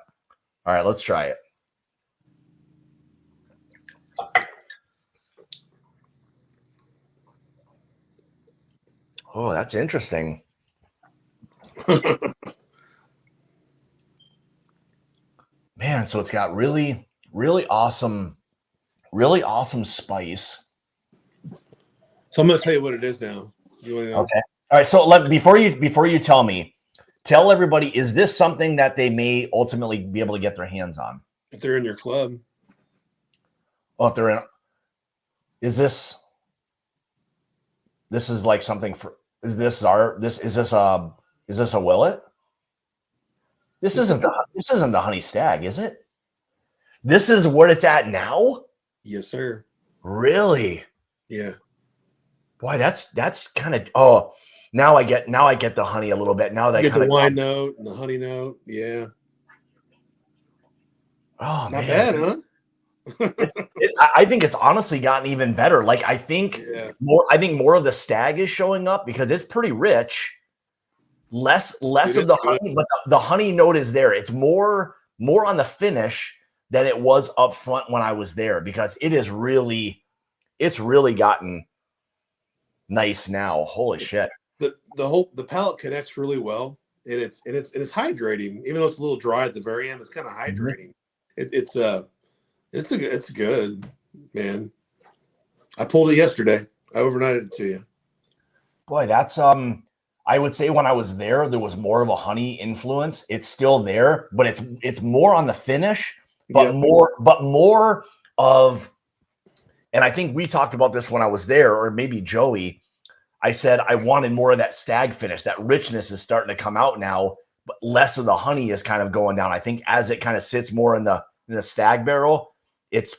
[SPEAKER 1] all right, let's try it. Oh, that's interesting. Man, so it's got really, really awesome spice.
[SPEAKER 2] So I'm going to tell you what it is now. You want to know?
[SPEAKER 1] Okay. All right. So before you tell me, tell everybody, is this something that they may ultimately be able to get their hands on?
[SPEAKER 2] If they're in your club.
[SPEAKER 1] Oh, if they're in, is this is like something for, is this a Willet? This isn't the Honey Stag, is it? This is what it's at now?
[SPEAKER 2] Yes, sir.
[SPEAKER 1] Really?
[SPEAKER 2] Yeah.
[SPEAKER 1] Boy, that's kind of, now I get the honey a little bit. Now that I
[SPEAKER 2] get the wine note and the honey note. Yeah.
[SPEAKER 1] Oh,
[SPEAKER 2] not bad, huh?
[SPEAKER 1] I think it's honestly gotten even better. Like I think more of the stag is showing up because it's pretty rich. Less of the honey, but the honey note is there. It's more on the finish than it was up front when I was there, because it's really gotten nice now. Holy shit.
[SPEAKER 2] The palate connects really well, and it's hydrating. Even though it's a little dry at the very end, it's kind of hydrating. It's good, man. I pulled it yesterday. I overnighted it to you.
[SPEAKER 1] Boy, that's I would say when I was there was more of a honey influence. It's still there, but it's more on the finish, but
[SPEAKER 2] Yep.
[SPEAKER 1] more of, and I think we talked about this when I was there, or maybe Joey. I said I wanted more of that stag finish. That richness is starting to come out now, but less of the honey is kind of going down. I think as it kind of sits more in the stag barrel, it's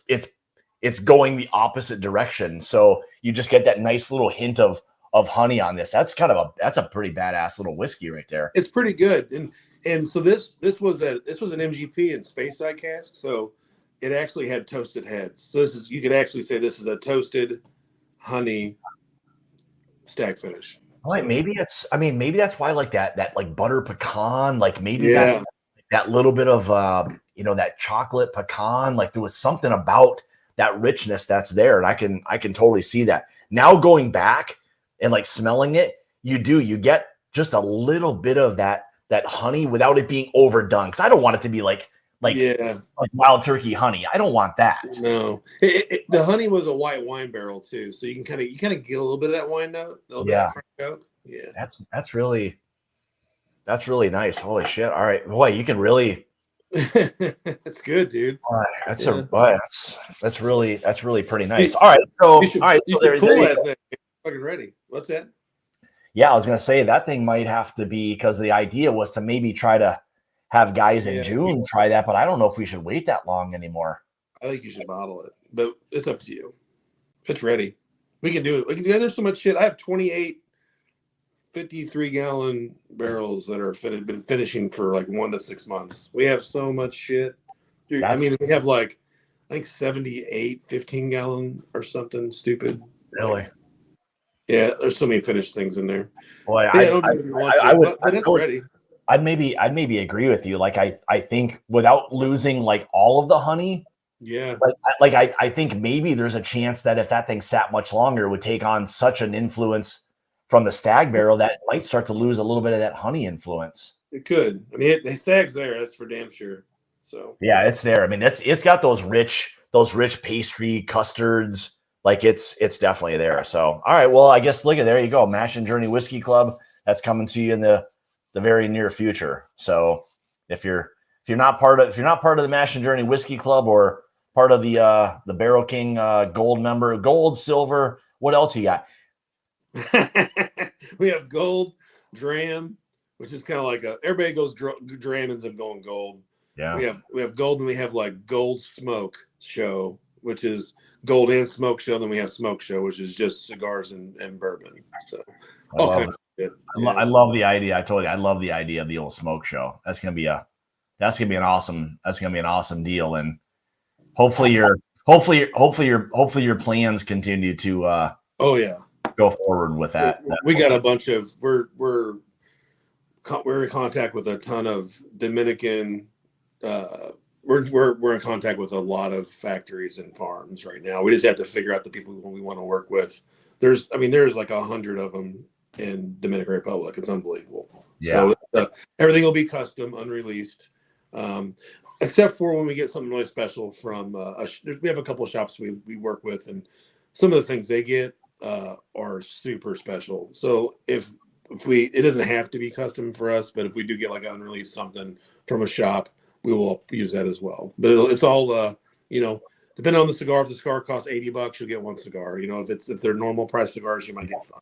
[SPEAKER 1] going the opposite direction. So you just get that nice little hint of honey on this. That's a pretty badass little whiskey right there.
[SPEAKER 2] It's pretty good. And so this was an MGP and Speyside cask. So it actually had toasted heads. So you could actually say this is a toasted honey stag finish.
[SPEAKER 1] Right, maybe that's why like that like butter pecan, like maybe
[SPEAKER 2] Yeah.
[SPEAKER 1] that's that little bit of that chocolate pecan, like there was something about that richness that's there, and I can totally see that. Now going back and like smelling it, you get just a little bit of that honey without it being overdone, because I don't want it to be like wild turkey honey. I don't want that.
[SPEAKER 2] No, the honey was a white wine barrel too, so you kind of get a little bit of that wine note, a little bit of French oak. Yeah,
[SPEAKER 1] that's really nice. Holy shit! All right, boy, you can really.
[SPEAKER 2] That's good, dude.
[SPEAKER 1] That's really pretty nice. All right, so
[SPEAKER 2] you should pull that thing. Fucking ready. What's that?
[SPEAKER 1] Yeah, I was gonna say that thing might have to be, because the idea was to maybe try to have guys in June try that, but I don't know if we should wait that long anymore.
[SPEAKER 2] I think you should bottle it, but it's up to you. It's ready. We can do it. There's so much shit. I have 28 53-gallon barrels that are been finishing for like 1 to 6 months. We have so much shit. Dude, I mean, we have like, I think 78 15-gallon or something stupid.
[SPEAKER 1] Really?
[SPEAKER 2] Yeah, there's so many finished things in there.
[SPEAKER 1] Boy,
[SPEAKER 2] it's ready.
[SPEAKER 1] I'd maybe agree with you. Like I think without losing like all of the honey, I think maybe there's a chance that if that thing sat much longer, it would take on such an influence from the stag barrel that it might start to lose a little bit of that honey influence.
[SPEAKER 2] It could. I mean, the stag's there. That's for damn sure. So
[SPEAKER 1] yeah, it's there. I mean, it's got those rich pastry custards. Like it's definitely there. So all right, well, I guess there you go. Mash and Journey Whiskey Club. That's coming to you in the very near future. So if you're not part of the Mash and Journey Whiskey Club, or part of the Barrel King Gold member, gold, silver, what else you got?
[SPEAKER 2] We have gold, dram, which is kind of like everybody goes dram, ends up going gold.
[SPEAKER 1] Yeah.
[SPEAKER 2] We have gold, and we have like gold smoke show, which is gold and smoke show. Then we have smoke show, which is just cigars and bourbon. So
[SPEAKER 1] I love the idea. I told you, I love the idea of the old smoke show. That's gonna be an awesome deal. And hopefully your plans continue to go forward with that.
[SPEAKER 2] We got a bunch of we're in contact with a ton of Dominican. We're in contact with a lot of factories and farms right now. We just have to figure out the people who we want to work with. There's like 100 of them in Dominican Republic. It's unbelievable.
[SPEAKER 1] Yeah.
[SPEAKER 2] So everything will be custom, unreleased, except for when we get something really special from. We have a couple of shops we work with, and some of the things they get are super special. So it doesn't have to be custom for us, but if we do get like an unreleased something from a shop, we will use that as well. But it's all, depending on the cigar. If the cigar costs $80, you'll get one cigar. If they're normal price cigars, you might get 5.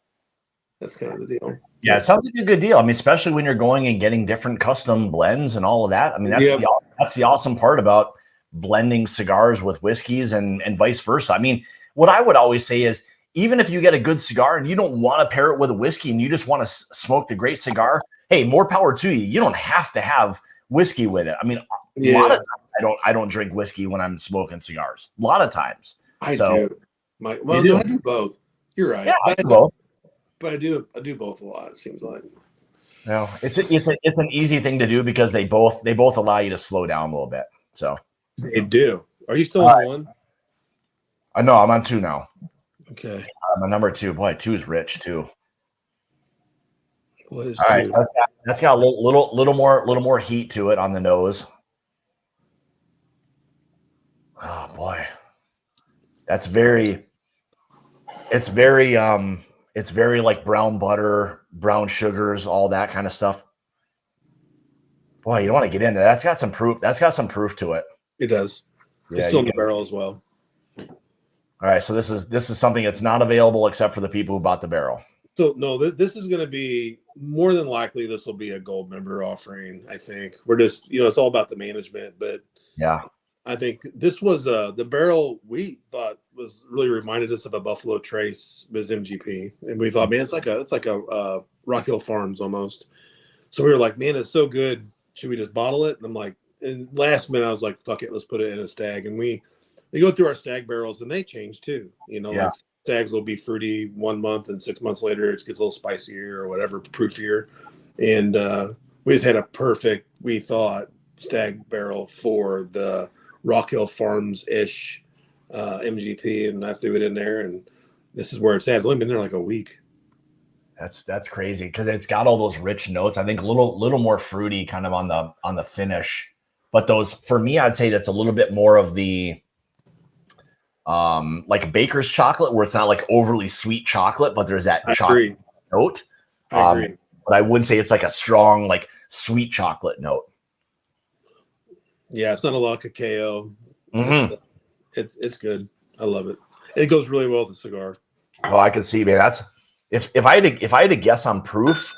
[SPEAKER 2] That's kind of the deal.
[SPEAKER 1] Yeah, it sounds like a good deal. I mean, especially when you're going and getting different custom blends and all of that. I mean, that's the awesome part about blending cigars with whiskeys and vice versa. I mean, what I would always say is, even if you get a good cigar and you don't want to pair it with a whiskey and you just want to smoke the great cigar, hey, more power to you. You don't have to have whiskey with it. I mean, a lot of times I don't drink whiskey when I'm smoking cigars. A lot of times.
[SPEAKER 2] I do. I do both. You're right.
[SPEAKER 1] Yeah, I do both.
[SPEAKER 2] But I do both a lot, it seems like.
[SPEAKER 1] No, it's an easy thing to do because they both allow you to slow down a little bit. So
[SPEAKER 2] they do. Are you still on 1?
[SPEAKER 1] No, I'm on 2 now.
[SPEAKER 2] Okay.
[SPEAKER 1] I'm on number 2. Boy, 2 is rich too.
[SPEAKER 2] What is
[SPEAKER 1] all 2? Right, so that's got a little more heat to it on the nose. Oh boy, it's very It's very like brown butter, brown sugars, all that kind of stuff. Boy, you don't want to get into that. That's got some proof. That's got some proof to it.
[SPEAKER 2] It does.
[SPEAKER 1] Yeah,
[SPEAKER 2] it's still in the barrel as well.
[SPEAKER 1] All right, so this is something that's not available except for the people who bought the barrel.
[SPEAKER 2] So no, this is going to be more than likely. This will be a gold member offering. I think we're just it's all about the management, but
[SPEAKER 1] yeah,
[SPEAKER 2] I think this was the barrel we thought was really reminded us of a Buffalo Trace was MGP, and we thought, man, it's like a Rock Hill Farms almost. So we were like, man, it's so good. Should we just bottle it? And I'm like, and last minute I was like, fuck it, let's put it in a stag, and we go through our stag barrels and they change too. Like stags will be fruity 1 month and 6 months later it gets a little spicier or whatever, proofier. And we just had a perfect, we thought, stag barrel for the Rock Hill Farms-ish MGP, and I threw it in there, and this is where it's at. It's only been there like a week.
[SPEAKER 1] That's crazy because it's got all those rich notes. I think a little more fruity kind of on the finish. But those, for me, I'd say that's a little bit more of the like baker's chocolate, where it's not like overly sweet chocolate, but there's that chocolate note.
[SPEAKER 2] I agree.
[SPEAKER 1] But I wouldn't say it's like a strong, like sweet chocolate note.
[SPEAKER 2] Yeah, it's not a lot of cacao.
[SPEAKER 1] Mm-hmm.
[SPEAKER 2] It's good. I love it. It goes really well with the cigar.
[SPEAKER 1] Oh, I can see, man. That's if I had to guess on proof,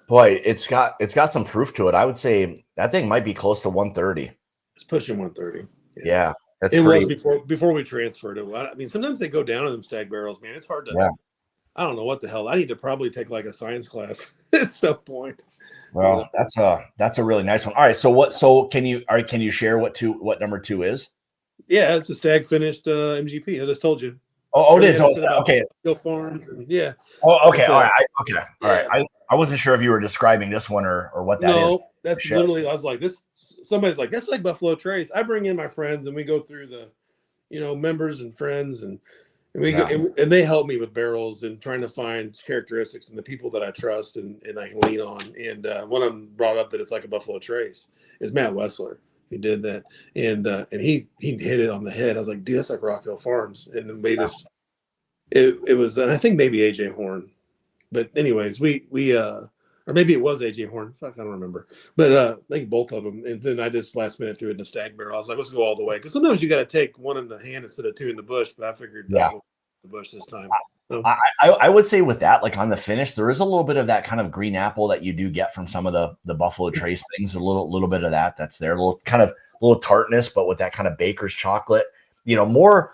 [SPEAKER 1] boy, it's got some proof to it. I would say that thing might be close to 130.
[SPEAKER 2] It's pushing 130.
[SPEAKER 1] Yeah. That's
[SPEAKER 2] it
[SPEAKER 1] pretty...
[SPEAKER 2] was before we transferred it. I mean, sometimes they go down in them stag barrels, man. It's hard to. Yeah. I don't know what the hell. I need to probably take like a science class at some point.
[SPEAKER 1] Well, that's a really nice one. All right, so what? So can you share what number 2 is?
[SPEAKER 2] Yeah, it's a stag finished MGP. I just told you.
[SPEAKER 1] Oh, it is. Oh, okay.
[SPEAKER 2] Hill Farms. Yeah.
[SPEAKER 1] Oh, okay. All right. All right. I wasn't sure if you were describing this one or what that is.
[SPEAKER 2] No, that's literally. I was like this. Somebody's like, that's like Buffalo Trace. I bring in my friends and we go through the, members and friends and we go, and they help me with barrels and trying to find characteristics and the people that I trust and I can lean on. And one of them brought up that it's like a Buffalo Trace is Matt Wessler who did that, and he hit it on the head. I was like, dude, that's like Rock Hill Farms, and then we just it was, and I think maybe AJ Horn, but anyways, we or maybe it was AJ Horn. Fuck, I don't remember. But I think both of them. And then I just last minute threw it in a stag barrel. I was like, let's go all the way. Because sometimes you got to take one in the hand instead of two in the bush. But I figured I'll go the bush this time. So.
[SPEAKER 1] I would say with that, like on the finish, there is a little bit of that kind of green apple that you do get from some of the Buffalo Trace things. A little bit of that's there. A little tartness, but with that kind of baker's chocolate. More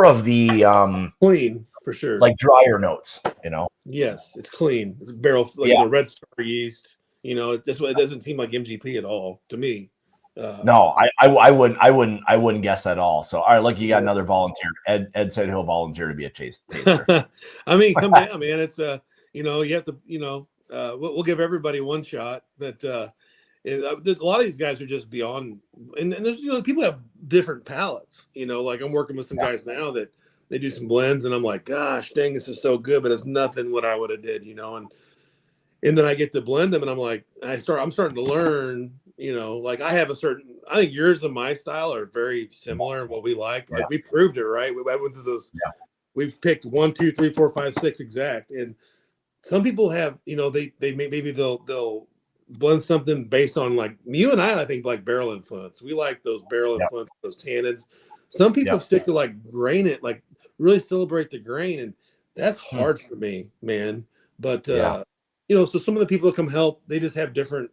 [SPEAKER 1] of the
[SPEAKER 2] clean. For sure,
[SPEAKER 1] like drier notes,
[SPEAKER 2] Yes, it's clean. Barrel, like Red Star yeast. It doesn't seem like MGP at all to me.
[SPEAKER 1] No, I wouldn't guess at all. So, all right, look, you got another volunteer. Ed said he'll volunteer to be a taster.
[SPEAKER 2] I mean, come down, man. It's you have to, we'll give everybody one shot, but a lot of these guys are just beyond, and there's people have different palates. Like I'm working with some guys now that. They do some blends, and I'm like, gosh, dang, this is so good, but it's nothing what I would have did, and then I get to blend them, and I'm like, I'm starting to learn, like I have I think yours and my style are very similar in what we like. Like we proved it, right? We went through those. Yeah. We picked 1, 2, 3, 4, 5, 6 exact, and some people have, maybe they'll blend something based on like you and I think like barrel influence. We like those barrel influence, those tannins. Some people stick to like grain it, like really celebrate the grain, and that's hard for me, man. But so some of the people that come help, they just have different.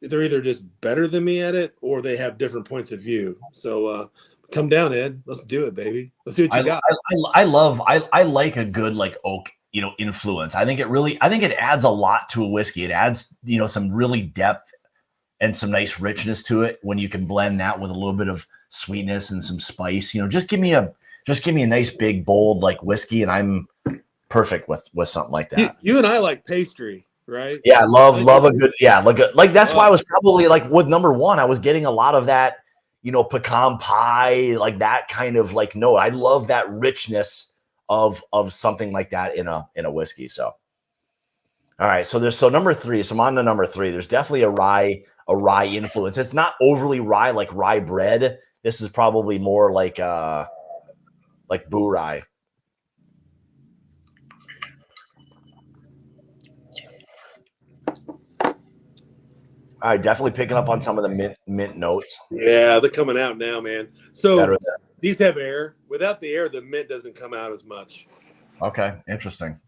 [SPEAKER 2] They're either just better than me at it, or they have different points of view. So come down, Ed. Let's do it, baby. Let's see what you got.
[SPEAKER 1] I like a good like oak, influence. I think it adds a lot to a whiskey. It adds some really depth and some nice richness to it when you can blend that with a little bit of sweetness and some spice. Just give me a nice big bold like whiskey, and I'm perfect with something like that.
[SPEAKER 2] You and I like pastry, right?
[SPEAKER 1] Yeah, love a good like that's why I was probably like with number 1. I was getting a lot of that, pecan pie, like that kind of like note. I love that richness of something like that in a whiskey. So, all right, so number 3. So I'm on to number 3. There's definitely a rye influence. It's not overly rye like rye bread. This is probably more like boo rye. All right, definitely picking up on some of the mint notes.
[SPEAKER 2] Yeah, they're coming out now, man. So
[SPEAKER 1] Better.
[SPEAKER 2] these have air. Without the air, the mint doesn't come out as much.
[SPEAKER 1] Okay, interesting.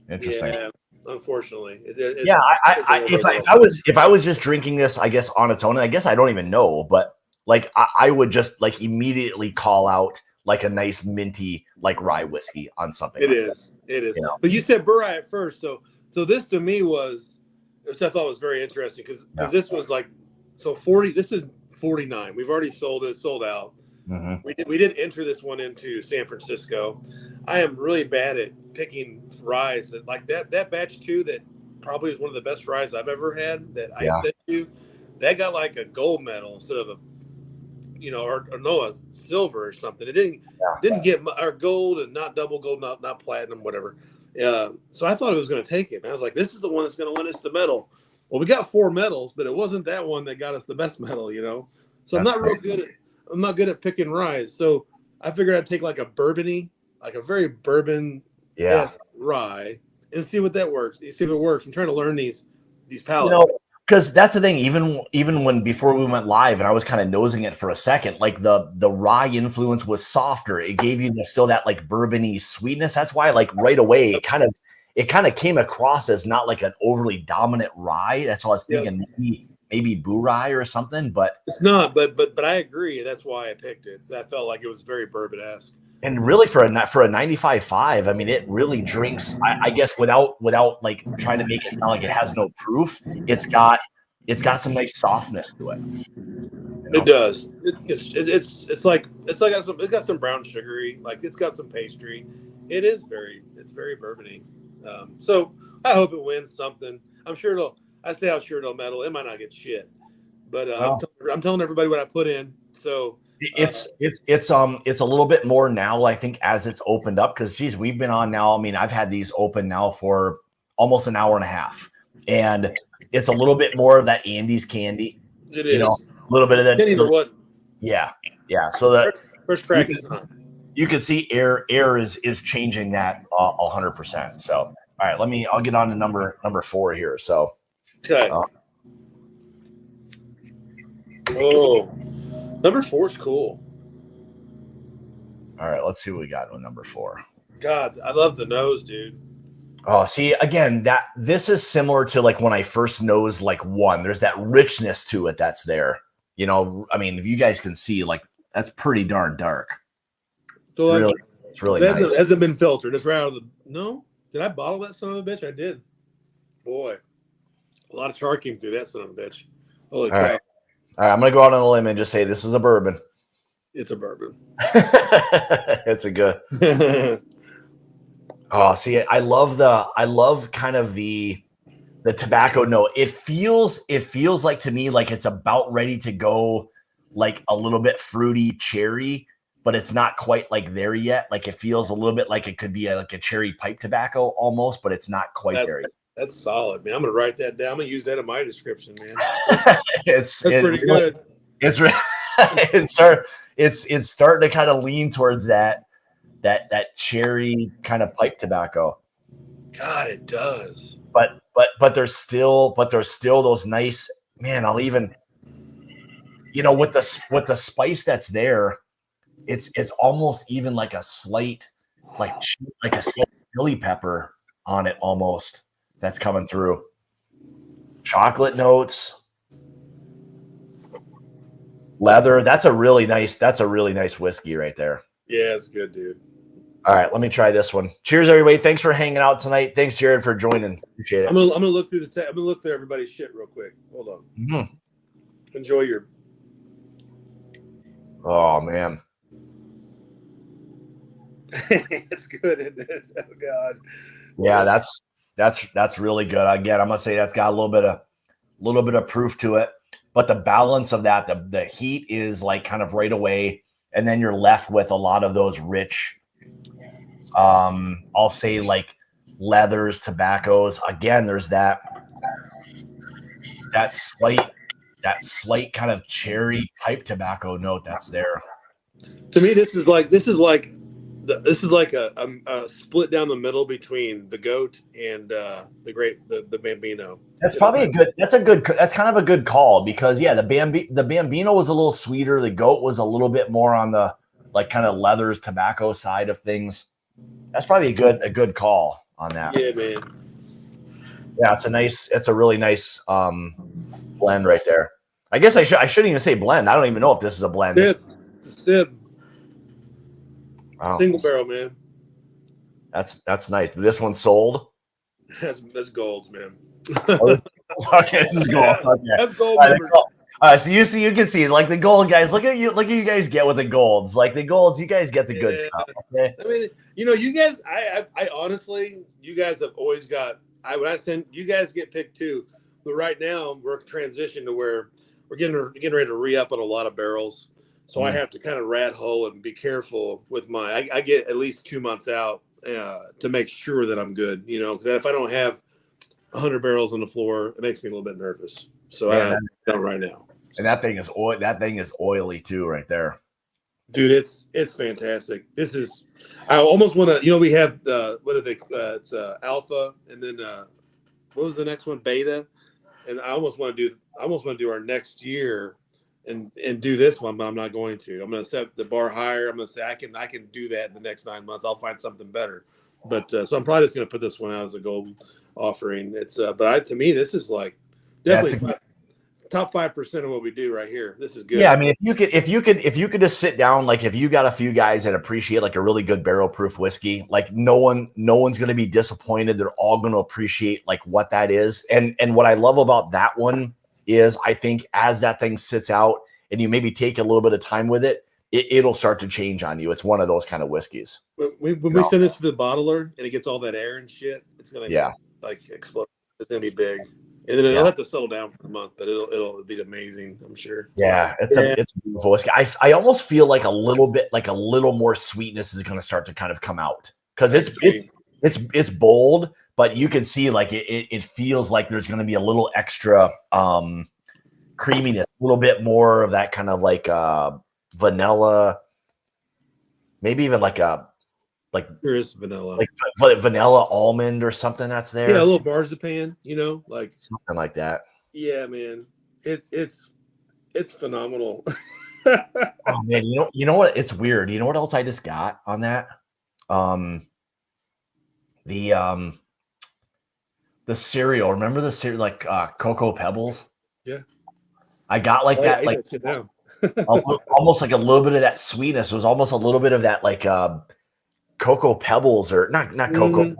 [SPEAKER 2] Yeah, unfortunately.
[SPEAKER 1] Yeah, if I was just drinking this, I guess on its own, and I guess I don't even know, but like I would just like immediately call out like a nice minty like rye whiskey on something.
[SPEAKER 2] It is. You know? But you said Burreye at first, so this to me was, which I thought was very interesting because this was like 40. This is 49. We've already sold out.
[SPEAKER 1] Mm-hmm.
[SPEAKER 2] We did enter this one into San Francisco. I am really bad at picking ryes that like that batch 2 that probably is one of the best ryes I've ever had that I sent you. That got like a gold medal instead of a a silver or something. It didn't get our gold and not double gold, not platinum, whatever. So I thought it was going to take it. And I was like, this is the one that's going to win us the medal. Well, we got 4 medals, but it wasn't that one that got us the best medal, So I'm not good at picking ryes. So I figured I'd take like a bourbony, like a very bourbon rye, and see what that works. See if it works. I'm trying to learn these palates.
[SPEAKER 1] Because that's the thing. Even when before we went live, and I was kind of nosing it for a second, like the rye influence was softer. It gave you still that like bourbony sweetness. That's why like right away it kind of came across as not like an overly dominant rye. That's why I was thinking maybe Boo Rye or something, but
[SPEAKER 2] it's not. But I agree. That's why I picked it. I felt like it was very bourbon-esque.
[SPEAKER 1] And really for a 95.5, I mean, it really drinks, I guess without like trying to make it sound like it has no proof. It's got some nice softness to it.
[SPEAKER 2] It does. It's got some brown sugary, like it's got some pastry. It's very bourbony. So I hope it wins something. I'm sure it'll medal. It might not get shit, but I'm telling everybody what I put in. So
[SPEAKER 1] it's a little bit more now, I think, as it's opened up, because geez, we've been on now. I mean, I've had these open now for almost an hour and a half, and it's a little bit more of that Andes candy.
[SPEAKER 2] It is
[SPEAKER 1] a little bit of that.
[SPEAKER 2] What?
[SPEAKER 1] Yeah. So that
[SPEAKER 2] first crack is on.
[SPEAKER 1] You can see air is changing that 100%. So all right, I'll get on to number 4 here. So
[SPEAKER 2] okay. Number 4 is cool.
[SPEAKER 1] All right, let's see what we got with number 4.
[SPEAKER 2] God, I love the nose, dude.
[SPEAKER 1] Oh, see, again, this is similar to like when I first nosed like 1. There's that richness to it that's there. I mean, if you guys can see, like that's pretty darn dark.
[SPEAKER 2] So
[SPEAKER 1] it's really nice.
[SPEAKER 2] Hasn't been filtered. It's right out of the. No, did I bottle that son of a bitch? I did. Boy, a lot of char came through that son of a bitch. Holy cow!
[SPEAKER 1] Right. All right, I'm gonna go out on a limb and just say this is a bourbon.
[SPEAKER 2] It's a bourbon.
[SPEAKER 1] It's a good. Oh, see, I love kind of the tobacco note. It feels like to me like it's about ready to go, like a little bit fruity cherry, but it's not quite like there yet. Like it feels a little bit like it could be like a cherry pipe tobacco almost, but it's not quite there yet.
[SPEAKER 2] That's solid, man. I'm gonna write that down. I'm gonna use that in my description, man.
[SPEAKER 1] That's
[SPEAKER 2] pretty good.
[SPEAKER 1] It's starting to kind of lean towards that cherry kind of pipe tobacco.
[SPEAKER 2] God, it does.
[SPEAKER 1] But there's still those nice, man. I'll even, with the spice that's there, it's almost even like a slight, like a slight chili pepper on it almost. That's coming through. Chocolate notes, leather. That's a really nice whiskey right there.
[SPEAKER 2] Yeah, it's good, dude.
[SPEAKER 1] All right, let me try this one. Cheers, everybody. Thanks for hanging out tonight. Thanks, Jarrod, for joining. Appreciate it.
[SPEAKER 2] I'm gonna look through I'm gonna look through everybody's shit real quick. Hold on.
[SPEAKER 1] Mm-hmm.
[SPEAKER 2] Enjoy your.
[SPEAKER 1] Oh man.
[SPEAKER 2] It's good, isn't it? Oh God.
[SPEAKER 1] Yeah, that's really good. Again, I'm gonna say that's got a little bit of proof to it, but the balance of that, the heat is like kind of right away, and then you're left with a lot of those rich, I'll say like leathers, tobaccos. Again, there's that slight kind of cherry pipe tobacco note that's there.
[SPEAKER 2] To me, this is like This is like a split down the middle between the goat and the Bambino.
[SPEAKER 1] That's probably that's kind of a good call because yeah, the Bambino was a little sweeter. The goat was a little bit more on the like kind of leathers, tobacco side of things. That's probably a good call on that.
[SPEAKER 2] Yeah, man.
[SPEAKER 1] Yeah, it's a really nice blend right there. I guess I shouldn't even say blend. I don't even know if this is a blend.
[SPEAKER 2] Sib.
[SPEAKER 1] Wow.
[SPEAKER 2] Single barrel, man.
[SPEAKER 1] That's nice. This one's sold.
[SPEAKER 2] That's golds, man.
[SPEAKER 1] Okay, this is gold. Okay.
[SPEAKER 2] That's gold.
[SPEAKER 1] All right, so you can see like the gold guys. Look at you guys get with the golds. Like the golds, you guys get the good stuff. Okay.
[SPEAKER 2] I mean, you guys. I honestly, you guys have always got. When I send you guys get picked too, but right now we're transitioning to where we're getting ready to re-up on a lot of barrels. So I have to kind of rat hole and be careful with I get at least 2 months out to make sure that I'm good, because if I don't have 100 barrels on the floor, it makes me a little bit nervous. So I don't right now.
[SPEAKER 1] And that thing is oily too, right there.
[SPEAKER 2] Dude, it's fantastic. I almost want to, we have what are they? It's alpha, and then what was the next one? Beta, and I almost want to do our next year. And do this one, but I'm not going to. I'm going to set the bar higher. I'm going to say I can do that in the next 9 months. I'll find something better. But so I'm probably just going to put this one out as a gold offering. It's to me this is like definitely top 5% of what we do right here. This is good.
[SPEAKER 1] Yeah, I mean if you could just sit down, like if you got a few guys that appreciate like a really good barrel proof whiskey, like no one's going to be disappointed. They're all going to appreciate like what that is. And what I love about that one is I think as that thing sits out and you maybe take a little bit of time with it, it'll start to change on you. It's one of those kind of whiskeys.
[SPEAKER 2] When we send this to the bottler and it gets all that air and shit, it's gonna like explode. It's gonna be big, and then it'll have to settle down for a month, but it'll be amazing, I'm sure.
[SPEAKER 1] Yeah, it's a beautiful whiskey. I almost feel like a little more sweetness is going to start to kind of come out because it's bold. But you can see like it feels like there's going to be a little extra creaminess, a little bit more of that kind of like vanilla, maybe even there
[SPEAKER 2] is vanilla,
[SPEAKER 1] like vanilla almond or something that's there.
[SPEAKER 2] Yeah, a little marzipan, like
[SPEAKER 1] something like that.
[SPEAKER 2] Yeah, man, it's phenomenal.
[SPEAKER 1] Oh man, you know what? It's weird. You know what else I just got on that? The cereal. Remember the cereal, like Cocoa Pebbles?
[SPEAKER 2] Yeah.
[SPEAKER 1] I got like that, like almost like a little bit of that sweetness. It was almost a little bit of that, like Cocoa Pebbles, or not Cocoa,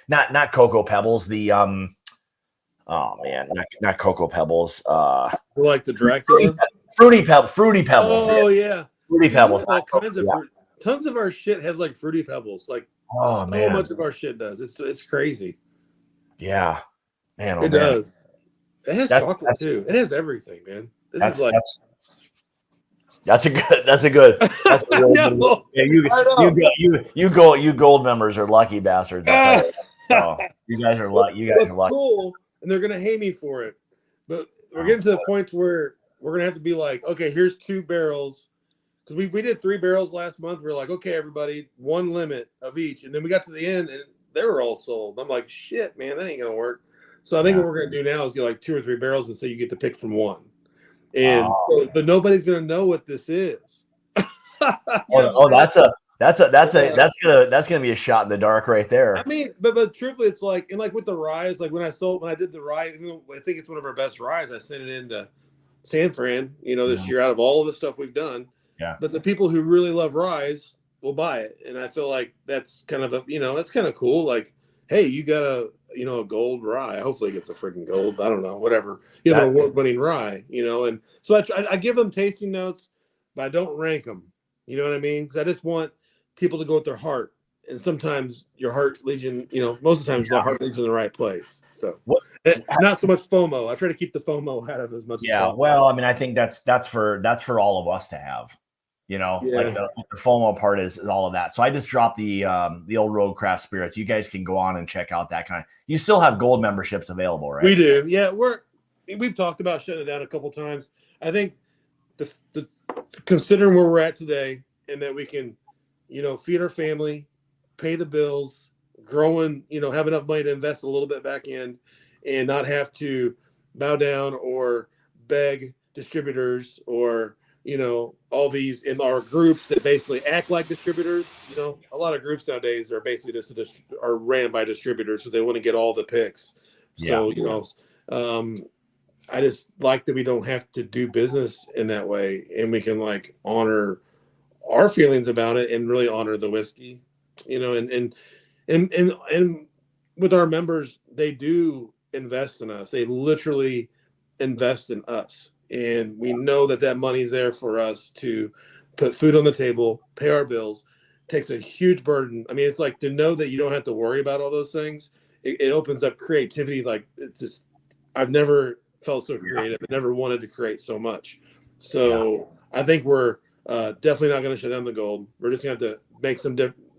[SPEAKER 1] not Cocoa Pebbles. The oh man, not Cocoa Pebbles.
[SPEAKER 2] Like the Dracula,
[SPEAKER 1] Fruity Pebbles.
[SPEAKER 2] Oh yeah,
[SPEAKER 1] Fruity Pebbles.
[SPEAKER 2] All kinds of tons of our shit has like Fruity Pebbles. Like so much of our shit does. It's crazy.
[SPEAKER 1] Yeah, man.
[SPEAKER 2] It does. It has chocolate too. It has everything, man. That's a good. Yeah,
[SPEAKER 1] you gold members are lucky bastards. You guys are lucky. You guys are lucky.
[SPEAKER 2] Cool, and they're gonna hate me for it. But we're getting to the point where we're gonna have to be like, okay, here's 2 barrels. Because we did 3 barrels last month. We are like, okay, everybody, 1 limit of each. And then we got to the end and they were all sold. I'm like, shit, man, that ain't gonna work. So I think what we're gonna do now is get like 2 or 3 barrels and say you get to pick from 1. And but nobody's gonna know what this is.
[SPEAKER 1] That's gonna be a shot in the dark right there.
[SPEAKER 2] I mean, but truthfully, it's like, and like with the ryes, like when I did the rye, I think it's one of our best ryes. I sent it into San Fran, this year out of all of the stuff we've done.
[SPEAKER 1] Yeah.
[SPEAKER 2] But the people who really love ryes will buy it, and I feel like that's kind of that's kind of cool. Like, hey, you got a gold rye. Hopefully, it gets a freaking gold. I don't know, whatever. You have an award-winning rye, and so I give them tasting notes, but I don't rank them. You know what I mean? Because I just want people to go with their heart, and sometimes your heart leads most of the times the heart leads in the right place. So not so much FOMO. I try to keep the FOMO out of as much.
[SPEAKER 1] Yeah,
[SPEAKER 2] as
[SPEAKER 1] well, I mean, I think that's for all of us to have. Like the FOMO part is all of that. So I just dropped the old Road Craft Spirits. You guys can go on and check out that kind of. You still have gold memberships available, right?
[SPEAKER 2] We do. Yeah, we've talked about shutting it down a couple times. I think the considering where we're at today, and that we can feed our family, pay the bills, growing, have enough money to invest a little bit back in, and not have to bow down or beg distributors or all these in our groups that basically act like distributors. A lot of groups nowadays are basically just are ran by distributors because they want to get all the picks. So I just like that we don't have to do business in that way, and we can like honor our feelings about it and really honor the whiskey, and with our members, they do invest in us. They literally invest in us, and we know that money's there for us to put food on the table, pay our bills. Takes a huge burden. I mean, it's like to know that you don't have to worry about all those things. It opens up creativity. Like it's just, I've never felt so creative. I never wanted to create so much. So I think we're definitely not going to shut down the gold. We're just going to have to make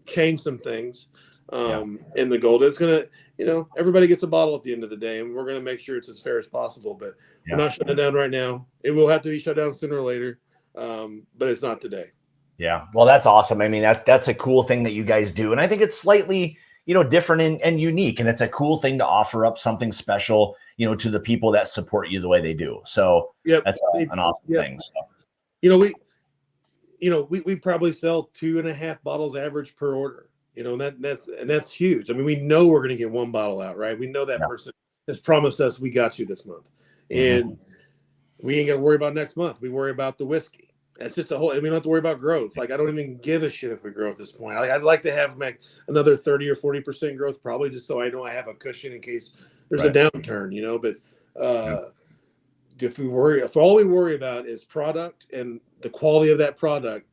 [SPEAKER 2] change some things in the gold. It's going to, everybody gets a bottle at the end of the day, and we're going to make sure it's as fair as possible. But we're not shutting it down right now. It will have to be shut down sooner or later, but it's not today.
[SPEAKER 1] Yeah. Well, that's awesome. I mean, that's a cool thing that you guys do. And I think it's slightly, different and unique. And it's a cool thing to offer up something special, to the people that support you the way they do. So that's an awesome thing. So.
[SPEAKER 2] We probably sell 2.5 bottles average per order, and that's huge. I mean, we know we're going to get one bottle out, right? We know that person has promised us we got you this month, and we ain't got to worry about next month. We worry about the whiskey. That's just we don't have to worry about growth. Like, I don't even give a shit if we grow at this point. I'd like to have another 30 or 40% growth, probably, just so I know I have a cushion in case there's a downturn, but if all we worry about is product and the quality of that product,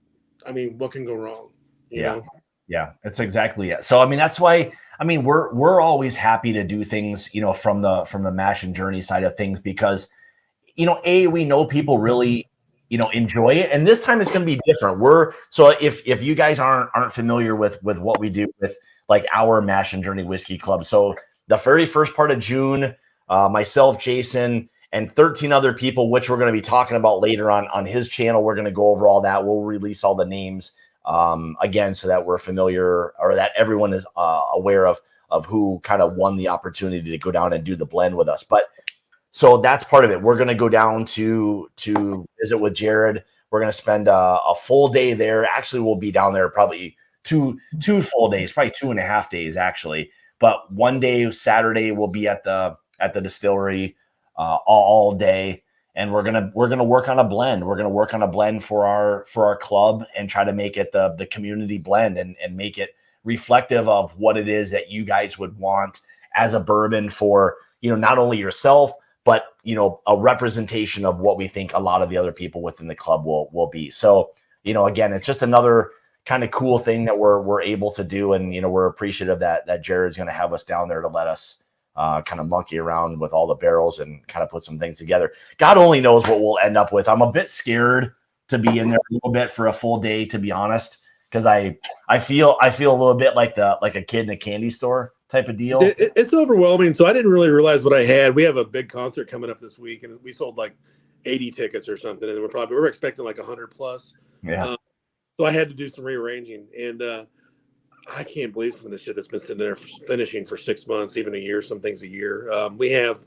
[SPEAKER 2] I mean, what can go wrong? You know?
[SPEAKER 1] Yeah, that's exactly it. So, I mean, that's why, I mean, we're always happy to do things, from the Mash and Journey side of things, because, we know people really, enjoy it. And this time it's going to be different. So if you guys aren't familiar with what we do with like our Mash and Journey Whiskey Club. So the very first part of June, myself, Jason, and 13 other people, which we're going to be talking about later on his channel. We're going to go over all that. We'll release all the names again, so that we're familiar, or that everyone is aware of who kind of won the opportunity to go down and do the blend with us. But so that's part of it. We're going to go down to visit with Jarrod. We're going to spend a full day there. Actually, we'll be down there probably two full days, probably 2.5 days actually. But one day, Saturday, we'll be at the distillery all day, and we're gonna work on a blend. We're gonna work on a blend for our club and try to make it the community blend and make it reflective of what it is that you guys would want as a bourbon for, not only yourself, but a representation of what we think a lot of the other people within the club will be. So, again, it's just another kind of cool thing that we're able to do, and we're appreciative that Jarrod's going to have us down there to let us kind of monkey around with all the barrels and kind of put some things together. God only knows what we'll end up with. I'm a bit scared to be in there a little bit for a full day, to be honest, because I feel a little bit like a kid in a candy store type of deal.
[SPEAKER 2] It's overwhelming. So I didn't really realize what I had. We have a big concert coming up this week, and we sold like 80 tickets or something, and we're expecting like 100 plus.
[SPEAKER 1] Yeah.
[SPEAKER 2] So I had to do some rearranging, and I can't believe some of the shit that's been sitting there finishing for 6 months, even a year, some things a year. We have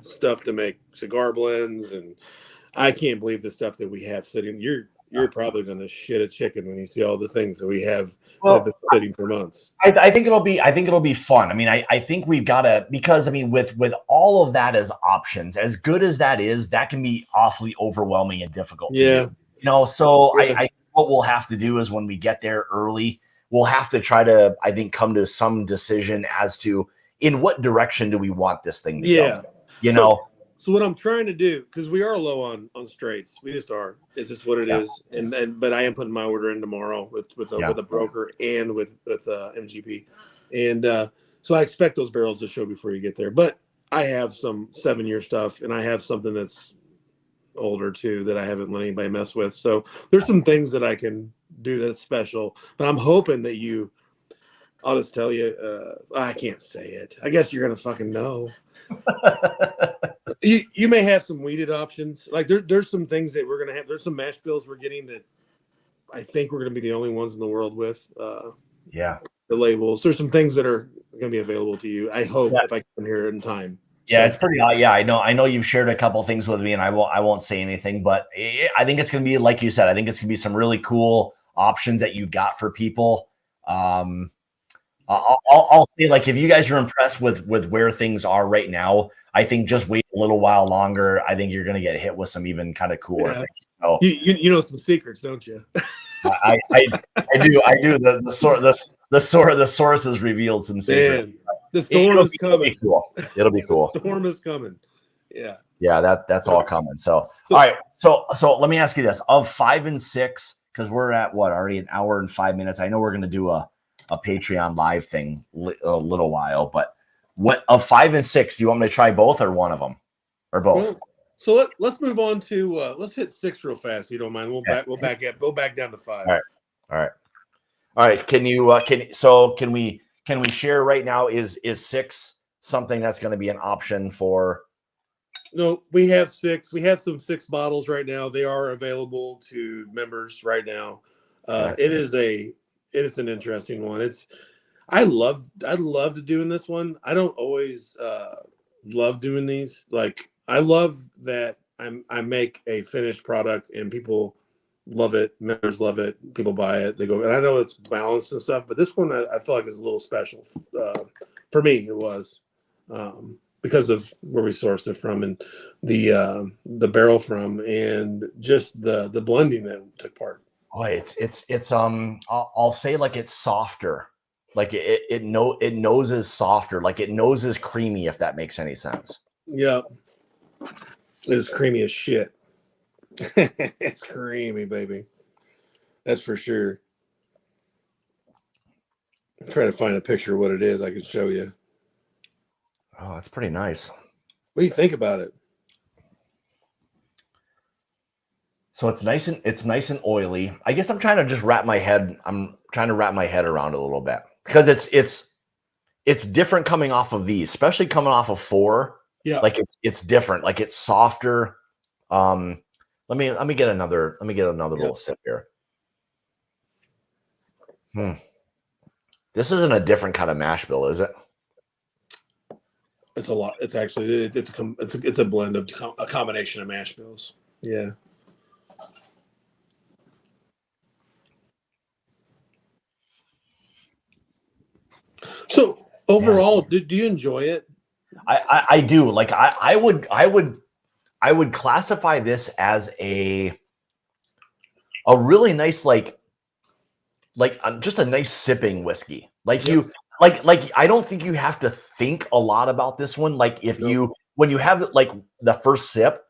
[SPEAKER 2] stuff to make cigar blends, and I can't believe the stuff that we have sitting. You're probably going to shit a chicken when you see all the things that we have that have been sitting for months.
[SPEAKER 1] I think it'll be fun. I mean, I think we've got to, because I mean, with all of that as options, as good as that is, that can be awfully overwhelming and difficult.
[SPEAKER 2] Yeah.
[SPEAKER 1] So I what we'll have to do is when we get there early, we'll have to try to, I think, come to some decision as to in what direction do we want this thing to go.
[SPEAKER 2] So what I'm trying to do, because we are low on straights, we just are. It's just what it is. But I am putting my order in tomorrow with a broker and with MGP, and so I expect those barrels to show before you get there. But I have some 7-year stuff, and I have something that's older too that I haven't let anybody mess with. So there's some things that I can do that's special. But I'm hoping that I'll just tell you. I can't say it. I guess you're gonna fucking know. You may have some weeded options. Like there's some things that we're gonna have. There's some mash bills we're getting that I think we're going to be the only ones in the world with
[SPEAKER 1] Yeah.
[SPEAKER 2] the labels. There's some things that are going to be available to you. I hope if I can hear it in time.
[SPEAKER 1] Yeah, it's pretty odd. Yeah, I know you've shared a couple things with me, and I won't say anything, but I think it's going to be like you said. I think it's going to be some really cool options that you've got for people. I'll say, like, if you guys are impressed with where things are right now, I think just wait a little while longer. I think you're going to get hit with some even kind of cooler things. So
[SPEAKER 2] you know some secrets, don't you?
[SPEAKER 1] I do. The source has revealed some secrets.
[SPEAKER 2] Man, the storm is coming.
[SPEAKER 1] It'll be cool. It'll be cool.
[SPEAKER 2] The storm is coming. Yeah.
[SPEAKER 1] Yeah, that's all coming. So all right. So let me ask you this: of 5 and 6, because we're at already an hour and 5 minutes. I know we're going to do a Patreon live thing a little while, but what of 5 and 6? Do you want me to try both or one of them or both?
[SPEAKER 2] Well, so let's move on to let's hit 6 real fast, if you don't mind. We'll back down to 5.
[SPEAKER 1] All right. Can we share right now? Is 6 something that's going to be an option for?
[SPEAKER 2] No, we have 6. We have some 6 bottles right now. They are available to members right now. It is an interesting one. I love doing this one. I don't always love doing these. Like, I love that I make a finished product and people love it. Members love it. People buy it. They go, and I know it's balanced and stuff, but this one I feel like is a little special. For me, it was because of where we sourced it from and the barrel from, and just the blending that took part.
[SPEAKER 1] Boy, I'll say, like, it's softer. Like it noses softer. Like it noses creamy, if that makes any sense.
[SPEAKER 2] Yeah. It's creamy as shit. It's creamy, baby. That's for sure. I'm trying to find a picture of what it is I can show you.
[SPEAKER 1] Oh, it's pretty nice.
[SPEAKER 2] What do you think about it?
[SPEAKER 1] So it's nice and oily. I guess I'm trying to wrap my head around it a little bit, because it's different coming off of these, especially coming off of 4.
[SPEAKER 2] Yeah.
[SPEAKER 1] Like it's different. Like it's softer. Let me get another little sip here. This isn't a different kind of mash bill, is it?
[SPEAKER 2] It's a lot. It's actually it's a blend of a combination of mash bills. Yeah. So overall, do you enjoy it?
[SPEAKER 1] I do. Like I would classify this as a really nice, like just a nice sipping whiskey. Like you like I don't think you have to think a lot about this one. Like when you have like the first sip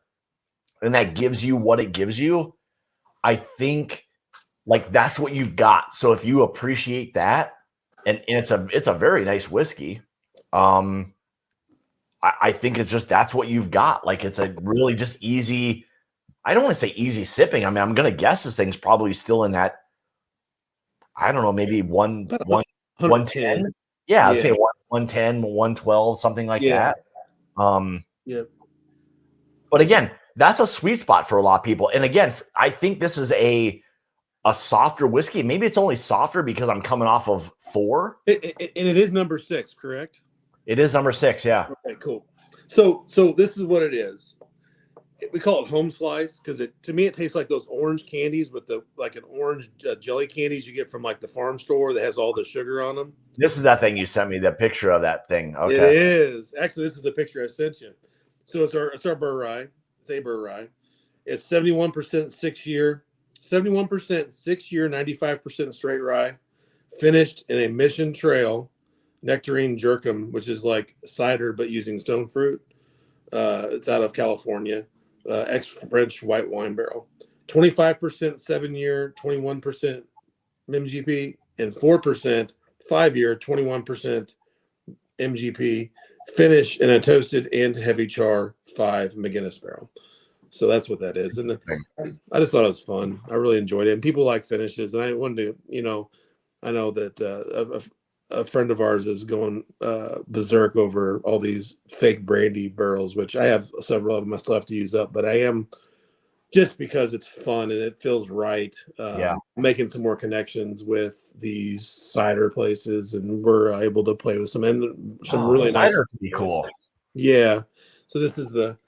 [SPEAKER 1] and that gives you what it gives you, I think like that's what you've got. So if you appreciate that, and it's a very nice whiskey, I think it's just that's what you've got. Like it's a really just easy. I don't want to say easy sipping. I mean, I'm gonna guess this thing's probably still in that. I don't know, maybe 110. Yeah, I'd say 110, 112, something like that.
[SPEAKER 2] Yeah.
[SPEAKER 1] But again, that's a sweet spot for a lot of people. And again, I think this is a softer whiskey. Maybe it's only softer because I'm coming off of 4.
[SPEAKER 2] And it is number 6, correct?
[SPEAKER 1] It is number 6, yeah.
[SPEAKER 2] Okay, cool. So this is what it is. We call it home slice because to me it tastes like those orange candies with like an orange jelly candies you get from like the farm store that has all the sugar on them.
[SPEAKER 1] This is that thing you sent me, the picture of that thing. Okay.
[SPEAKER 2] It is. Actually, this is the picture I sent you. So it's our burr rye. It's a burr rye. It's 71% 6-year, 71% 6-year, 95% straight rye, finished in a Mission Trail nectarine jerkum, which is like cider but using stone fruit. It's out of California. Ex-French white wine barrel. 25% 7-year, 21% MGP, and 4% 5-year, 21% MGP, finish in a toasted and heavy char 5 McGinnis barrel. So that's what that is. And I just thought it was fun. I really enjoyed it. And people like finishes. And I wanted to, I know that a friend of ours is going berserk over all these fake brandy barrels, which I have several of them I still have to use up. But I am just because it's fun and it feels right.
[SPEAKER 1] Yeah.
[SPEAKER 2] Making some more connections with these cider places, and we're able to play with some really nice
[SPEAKER 1] cider could be cool.
[SPEAKER 2] Yeah. So this is the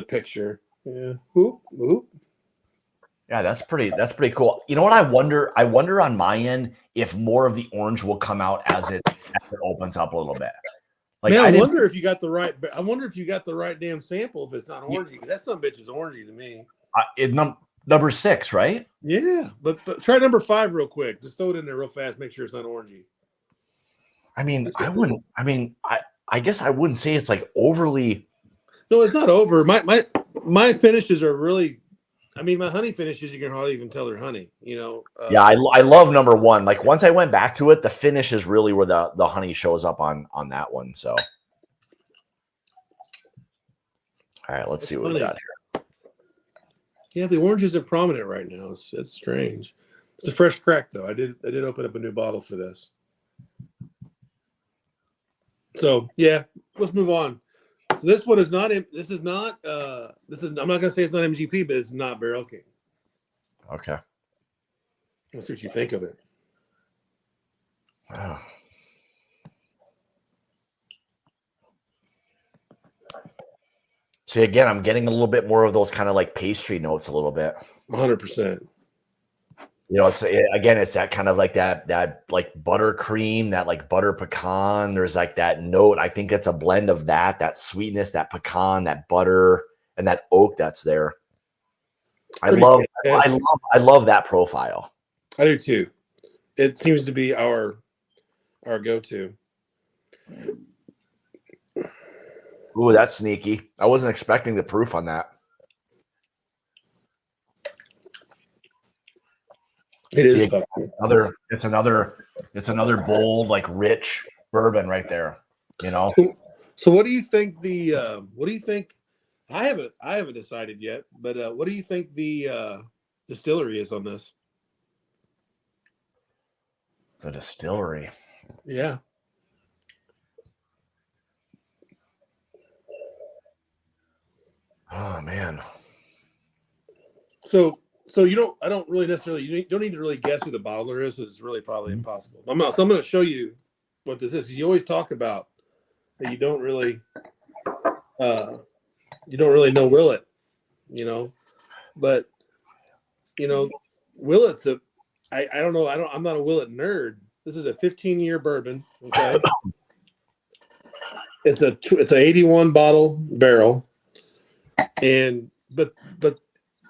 [SPEAKER 2] picture. Yeah. Whoop, whoop.
[SPEAKER 1] Yeah, that's pretty cool. You know what I wonder? I wonder on my end if more of the orange will come out as it opens up a little bit. Like,
[SPEAKER 2] man, I wonder if you got the right. I wonder if you got the right damn sample. If it's not orangey, because that some bitch is orangey to me.
[SPEAKER 1] Number 6, right?
[SPEAKER 2] Yeah, but try number 5 real quick. Just throw it in there real fast. Make sure it's not orangey.
[SPEAKER 1] I mean, I wouldn't. I mean, I guess I wouldn't say it's like overly.
[SPEAKER 2] No, it's not over. My finishes are really. I mean, my honey finishes, you can hardly even tell they're honey. You know.
[SPEAKER 1] Yeah, I love number 1. Like once I went back to it, the finish is really where the honey shows up on that one. So, all right, let's see what we got here.
[SPEAKER 2] Yeah, the orange isn't prominent right now. It's strange. It's a fresh crack though. I did open up a new bottle for this. So yeah, let's move on. So this one is not. This is not. I'm not gonna say it's not MGP, but it's not Barrel King.
[SPEAKER 1] Okay.
[SPEAKER 2] Let's see what you think of it.
[SPEAKER 1] Wow. See, again, I'm getting a little bit more of those kind of like pastry notes a little bit.
[SPEAKER 2] 100%.
[SPEAKER 1] You know, it's that kind of like that like buttercream, that like butter pecan. There's like that note. I think it's a blend of that sweetness, that pecan, that butter, and that oak that's there. I love that profile.
[SPEAKER 2] I do too. It seems to be our go-to.
[SPEAKER 1] Ooh, that's sneaky. I wasn't expecting the proof on that.
[SPEAKER 2] It is
[SPEAKER 1] it's another bold, like rich bourbon right there. You know.
[SPEAKER 2] So what do you think I haven't decided yet, but what do you think the distillery is on this?
[SPEAKER 1] The distillery.
[SPEAKER 2] Yeah.
[SPEAKER 1] Oh man.
[SPEAKER 2] So I don't really necessarily, you don't need to really guess who the bottler is. It's really probably impossible. So I'm going to show you what this is. You always talk about that you don't really know Willet, you know, but you know, Willet's I don't know. I'm not a Willet nerd. This is a 15-year bourbon. Okay. It's a 81 bottle barrel. But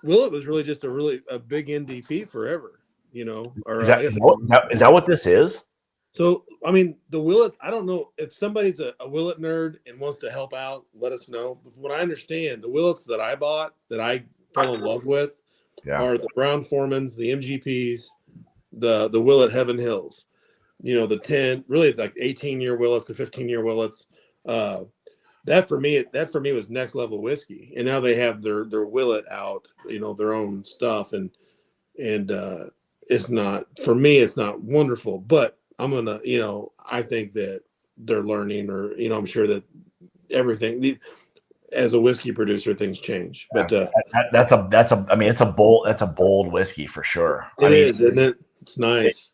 [SPEAKER 2] Willet was really just a big NDP forever, you know. Or
[SPEAKER 1] is that what this is?
[SPEAKER 2] So I mean, the Willets. I don't know if somebody's a Willet nerd and wants to help out. Let us know. But from what I understand, the Willets that I bought, that I fell in love with, are the Brown Formans, the MGPs, the Willet Heaven Hills. You know, the 10, really like 18-year Willets, the 15-year Willets. That for me was next level whiskey. And now they have their Willet out, you know, their own stuff, and it's not, for me, it's not wonderful, but I'm gonna, you know, I think that they're learning, or you know, I'm sure that everything, as a whiskey producer, things change. But
[SPEAKER 1] that's I mean, it's a bold whiskey for sure.
[SPEAKER 2] It is, isn't it? It's nice.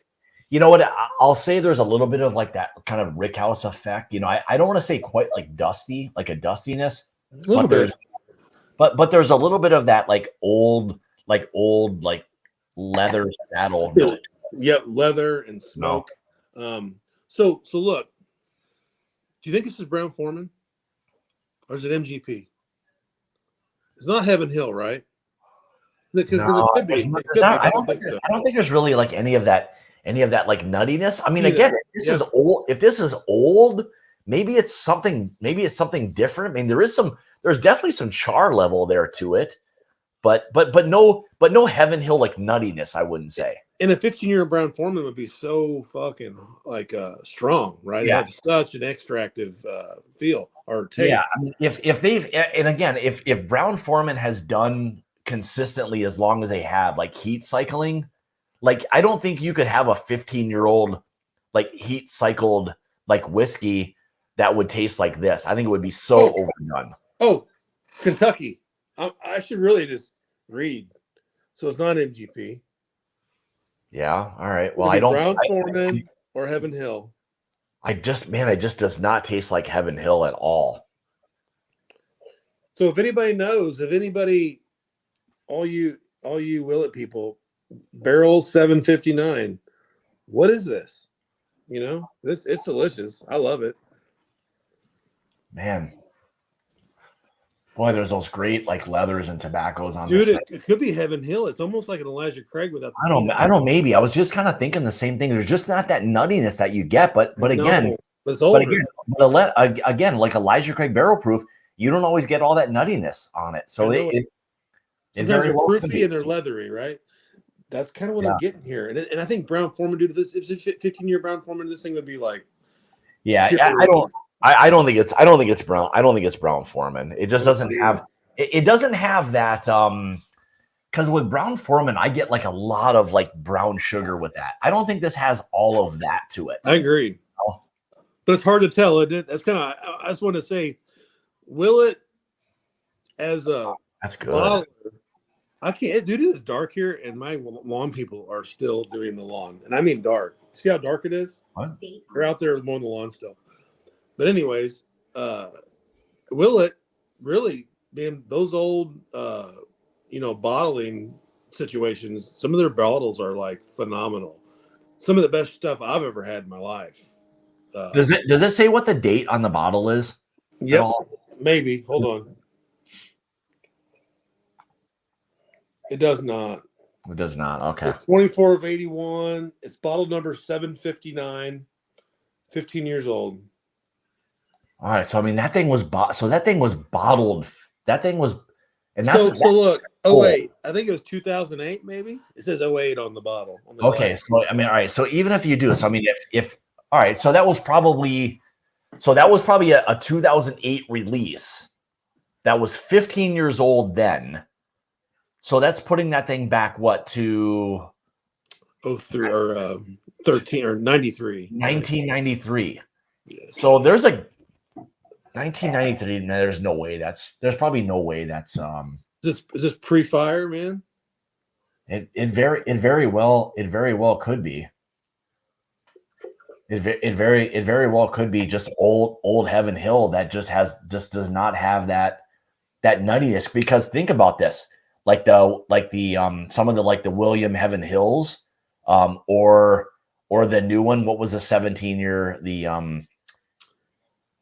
[SPEAKER 1] You know what? I'll say there's a little bit of like that kind of Rickhouse effect. You know, I don't want to say quite like dusty, like a dustiness, but there's a little bit of that like old leather saddle note.
[SPEAKER 2] Yep, leather and smoke. So look, do you think this is Brown Foreman, or is it MGP? It's not Heaven Hill, right?
[SPEAKER 1] No, I don't think there's really like any of that like nuttiness. I mean, again, if this is old, maybe it's something different. I mean, there's definitely some char level there to it, but no Heaven Hill like nuttiness, I wouldn't say.
[SPEAKER 2] And a 15-year Brown Foreman would be so fucking like strong, right?
[SPEAKER 1] Yeah.
[SPEAKER 2] It has such an extractive feel or taste.
[SPEAKER 1] Yeah, I mean, if Brown Foreman has done consistently as long as they have, like heat cycling, like I don't think you could have a 15-year-old like heat cycled like whiskey that would taste like this. I think it would be so overdone.
[SPEAKER 2] Oh, Kentucky. I should really just Reed. So it's not MGP.
[SPEAKER 1] Yeah. All right. Well,
[SPEAKER 2] It'll
[SPEAKER 1] I
[SPEAKER 2] be
[SPEAKER 1] don't.
[SPEAKER 2] Brown Foreman or Heaven Hill.
[SPEAKER 1] It just does not taste like Heaven Hill at all.
[SPEAKER 2] So if anybody knows, all you Willet people, Barrel 759, what is this? You know, it's delicious. I love it.
[SPEAKER 1] Man. Boy, there's those great like leathers and tobaccos on
[SPEAKER 2] Dude,
[SPEAKER 1] this.
[SPEAKER 2] it could be Heaven Hill. It's almost like an Elijah Craig without the
[SPEAKER 1] I don't. Maybe I was just kind of thinking the same thing. There's just not that nuttiness that you get, but again,
[SPEAKER 2] but it's older.
[SPEAKER 1] Again, like Elijah Craig barrel proof, you don't always get all that nuttiness on it. So it
[SPEAKER 2] sometimes they're proofy and they're leathery, right? That's kind of what I'm getting here. And I think Brown Foreman, dude, if it's a 15-year Brown Foreman, this thing would be like,
[SPEAKER 1] I don't think it's Brown. I don't think it's Brown Foreman. It just doesn't have. It doesn't have that. Because with Brown Foreman, I get like a lot of like brown sugar with that. I don't think this has all of that to it.
[SPEAKER 2] I agree, but it's hard to tell. That's kind of. I just want to say, Willet as a
[SPEAKER 1] that's good.
[SPEAKER 2] I can't, dude. It is dark here, and my lawn people are still doing the lawn, and I mean dark. See how dark it is?
[SPEAKER 1] What?
[SPEAKER 2] They're out there mowing the lawn still. But anyways, Willet really being those old, bottling situations. Some of their bottles are like phenomenal. Some of the best stuff I've ever had in my life.
[SPEAKER 1] Does it say what the date on the bottle is?
[SPEAKER 2] Yep, maybe. Hold on. It does not.
[SPEAKER 1] It does not. Okay.
[SPEAKER 2] It's 24 of 81. It's bottle number 759. 15 years old.
[SPEAKER 1] All right. So I mean, that thing was bottled. That thing was, and that's
[SPEAKER 2] so look. Oh wait, I think it was 2008. Maybe it says 08 on the bottle.
[SPEAKER 1] Okay. So I mean, all right. So even if you do, so I mean, if all right, so that was probably a 2008 release. That was 15 years old then. So that's putting that thing back to
[SPEAKER 2] 03 or 13 or 93.
[SPEAKER 1] 1993.
[SPEAKER 2] Yes.
[SPEAKER 1] So there's a 1993. There's no way there's probably no way that's
[SPEAKER 2] Is this pre-fire, man?
[SPEAKER 1] It very well could be. It very well could be just old Heaven Hill that just does not have that nuttiness, because think about this. Like the some of the like the William Heaven Hills, or the new one. What was the 17-year?
[SPEAKER 2] I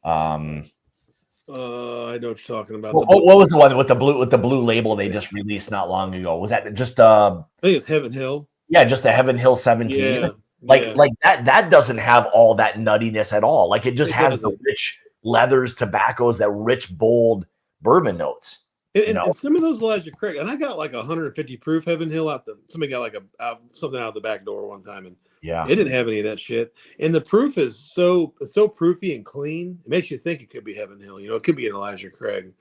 [SPEAKER 2] know what you're talking about.
[SPEAKER 1] What was the one with the blue label they just released not long ago? Was that just
[SPEAKER 2] I think it's Heaven Hill.
[SPEAKER 1] Yeah, just the Heaven Hill 17.
[SPEAKER 2] Yeah,
[SPEAKER 1] like that doesn't have all that nuttiness at all. Like it just has the rich leathers, tobaccos, that rich, bold bourbon notes.
[SPEAKER 2] And some of those Elijah Craig, and I got like 150 proof Heaven Hill somebody got like something out of the back door one time, and it didn't have any of that shit. And the proof is so proofy and clean, it makes you think it could be Heaven Hill. It could be an Elijah Craig,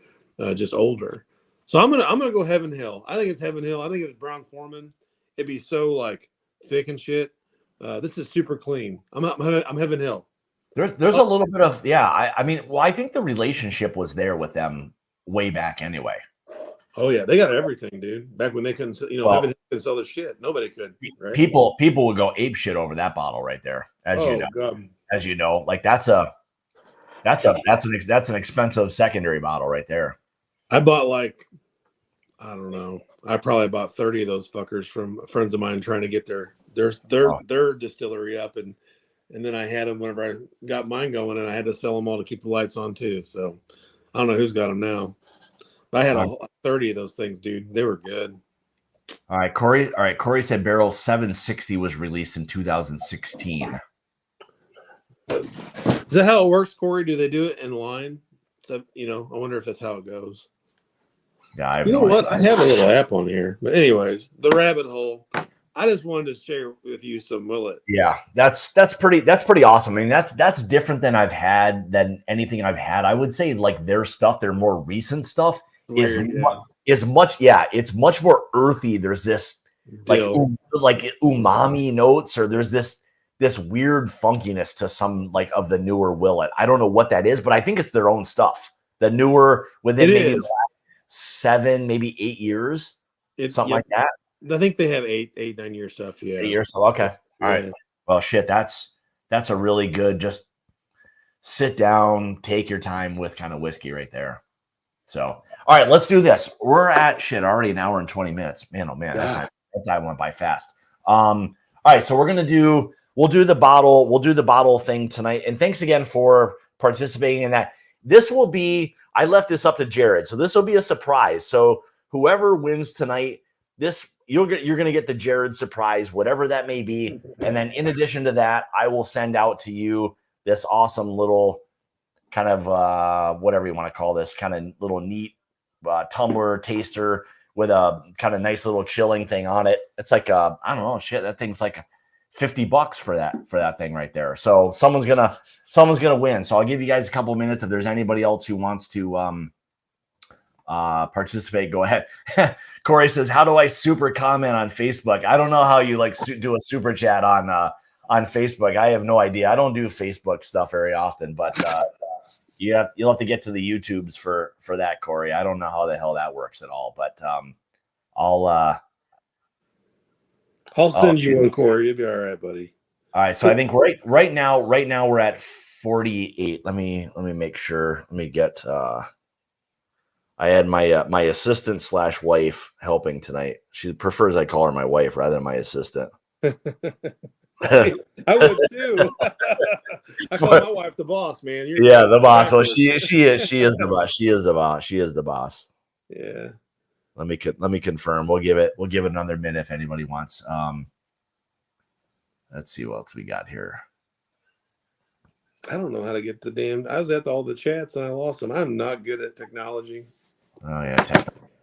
[SPEAKER 2] just older. So I'm gonna go Heaven Hill. I think it's Heaven Hill. I think if it's Brown Foreman, it'd be so like thick and shit. This is super clean. I'm Heaven Hill.
[SPEAKER 1] There's a little bit of I mean, I think the relationship was there with them way back anyway.
[SPEAKER 2] Oh yeah, they got everything, dude. Back when they couldn't, Heaven Hill couldn't sell their shit. Nobody could. Right?
[SPEAKER 1] People would go ape shit over that bottle right there, as you know. Like that's an expensive secondary bottle right there.
[SPEAKER 2] I bought I don't know. I probably bought 30 of those fuckers from friends of mine trying to get their distillery up, and then I had them whenever I got mine going, and I had to sell them all to keep the lights on too. So I don't know who's got them now. But I had 30 of those things, dude. They were good.
[SPEAKER 1] All right, Corey. All right, Corey said Barrel 760 was released in 2016.
[SPEAKER 2] Is that how it works, Corey? Do they do it in line? So, I wonder if that's how it goes.
[SPEAKER 1] Yeah,
[SPEAKER 2] what? I have a little app on here. But anyways, the rabbit hole. I just wanted to share with you some Willet.
[SPEAKER 1] Yeah, that's pretty awesome. I mean, that's different than anything I've had. I would say like their stuff, their more recent stuff it's much more earthy. There's this like umami notes, or there's this weird funkiness to some like of the newer Willet. I don't know what that is, but I think it's their own stuff. The newer within maybe the last 7, maybe 8 years. something like that.
[SPEAKER 2] I think they have 9-year stuff. Yeah,
[SPEAKER 1] 8 years. So okay, all right.
[SPEAKER 2] Yeah.
[SPEAKER 1] Well, shit, that's a really good. Just sit down, take your time with kind of whiskey right there. So, all right, let's do this. We're at already an hour and 20 minutes. Man, oh man, that time went by fast. All right, so we'll do the bottle thing tonight. And thanks again for participating in that. This will be, I left this up to Jarrod, so this will be a surprise. So whoever wins tonight, you're going to get the Jarrod surprise, whatever that may be. And then in addition to that, I will send out to you this awesome little kind of whatever you want to call this, kind of little neat tumbler taster with a kind of nice little chilling thing on it. It's like I don't know, shit, that thing's like $50 for that thing right there. So someone's gonna win. So I'll give you guys a couple minutes. If there's anybody else who wants to participate, go ahead. Corey says, how do I super comment on Facebook? I don't know how you do a super chat on Facebook. I have no idea. I don't do Facebook stuff very often, but you'll have to get to the YouTubes for that, Corey. I don't know how the hell that works at all, but
[SPEAKER 2] I'll send you one, Corey. You'll be all right, buddy.
[SPEAKER 1] All right. So I think right now we're at 48. Let me make sure. Let me get. I had my assistant / wife helping tonight. She prefers I call her my wife rather than my assistant.
[SPEAKER 2] I would too. I call my wife the boss, man.
[SPEAKER 1] The boss. Well, she is the boss. She is the boss.
[SPEAKER 2] Yeah.
[SPEAKER 1] Let me confirm. We'll give it another minute if anybody wants. Let's see what else we got here.
[SPEAKER 2] I don't know how to get the damn. I was at all the chats and I lost them. I'm not good at technology.
[SPEAKER 1] Oh yeah,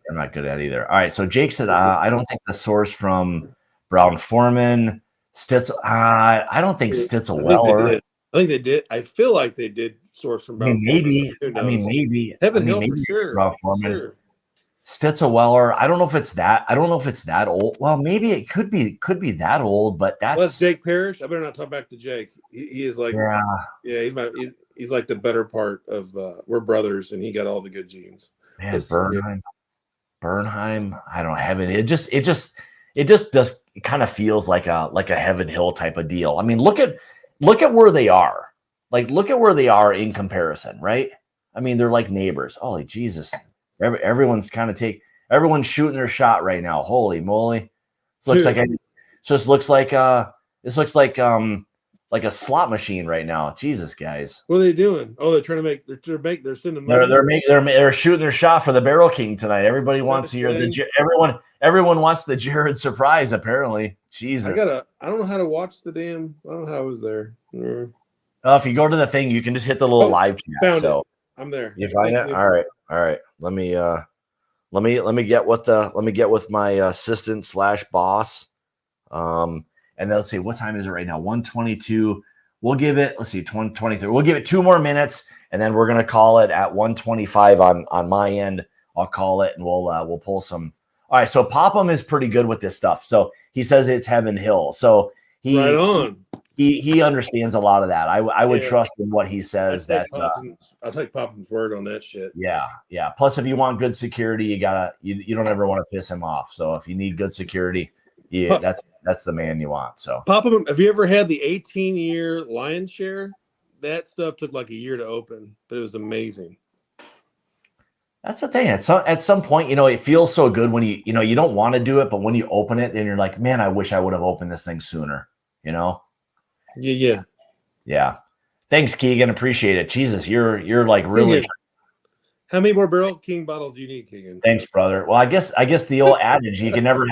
[SPEAKER 1] I'm not good at either. All right. So Jake said, I don't think the source from Brown Foreman. Stitz, I don't think Stitzel Weller.
[SPEAKER 2] I think they did. I feel like they did source from Brown
[SPEAKER 1] maybe.
[SPEAKER 2] Foreman.
[SPEAKER 1] I mean, maybe.
[SPEAKER 2] Heaven Hill for sure.
[SPEAKER 1] Brown Foreman.
[SPEAKER 2] Sure.
[SPEAKER 1] Stitzel Weller. I don't know if it's that. I don't know if it's that old. Well, maybe it could be that old, but that's
[SPEAKER 2] Jake Parrish. I better not talk back to Jake. He is like, he's like the better part of. We're brothers, and he got all the good genes.
[SPEAKER 1] Man, Bernheim. I don't have it. It just does kind of feels like a Heaven Hill type of deal. I mean, look at where they are. Like, look at where they are in comparison, right? I mean, they're like neighbors. Holy Jesus. Everyone's everyone's shooting their shot right now. Holy moly. This looks like a slot machine right now. Jesus, guys.
[SPEAKER 2] What are they doing? Oh, they're trying to make. They're sending money.
[SPEAKER 1] They're shooting their shot for the Barrel King tonight. Everybody wants to hear everyone wants the Jarrod surprise. Apparently, Jesus.
[SPEAKER 2] I don't know how to watch the damn. I don't know how I was there.
[SPEAKER 1] If you go to the thing, you can just hit the little live chat.
[SPEAKER 2] Found it. I'm there.
[SPEAKER 1] You find it? All right. Let me get with my assistant / boss. And then let's see, what time is it right now? 1:22. We'll give it, let's see, 23. We'll give it 2 more minutes, and then we're gonna call it at 1:25 on my end. I'll call it, and we'll pull some. All right, so Popham is pretty good with this stuff. So he says it's Heaven Hill. So
[SPEAKER 2] right on.
[SPEAKER 1] He understands a lot of that. I would trust in what he says.
[SPEAKER 2] I'll take Popham's word on that shit.
[SPEAKER 1] Yeah. Plus, if you want good security, you don't ever want to piss him off. So if you need good security, that's the man you want. So
[SPEAKER 2] Popham, have you ever had the 18-year Lion Share? That stuff took like a year to open, but it was amazing.
[SPEAKER 1] That's the thing. At some point, it feels so good when you don't want to do it, but when you open it, then you're like, man, I wish I would have opened this thing sooner. Yeah. Thanks, Keegan. Appreciate it. Jesus, you're like really.
[SPEAKER 2] Keegan, how many more Barrel King bottles do you need, Keegan?
[SPEAKER 1] Thanks, brother. Well, I guess the old adage you can never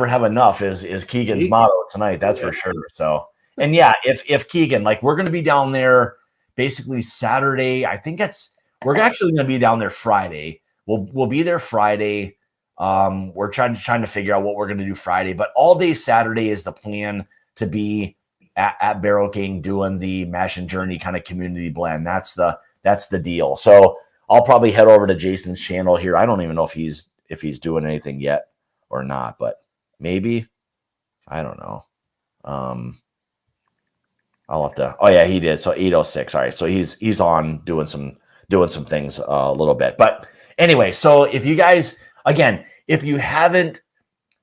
[SPEAKER 1] have enough is Keegan's motto tonight. That's for sure. So, and yeah, if Keegan, like, we're going to be down there basically Saturday. I think we're actually going to be down there Friday. We'll be there Friday. We're trying to figure out what we're going to do Friday, but all day Saturday is the plan to be at Barrel King doing the Mash and Journey kind of community blend. That's the deal. So I'll probably head over to Jason's channel here. I don't even know if he's doing anything yet or not, but maybe. I don't know. I'll have to. Oh yeah, he did. So 8:06. All right. So he's on doing some things a little bit. But anyway, so if you guys, again, if you haven't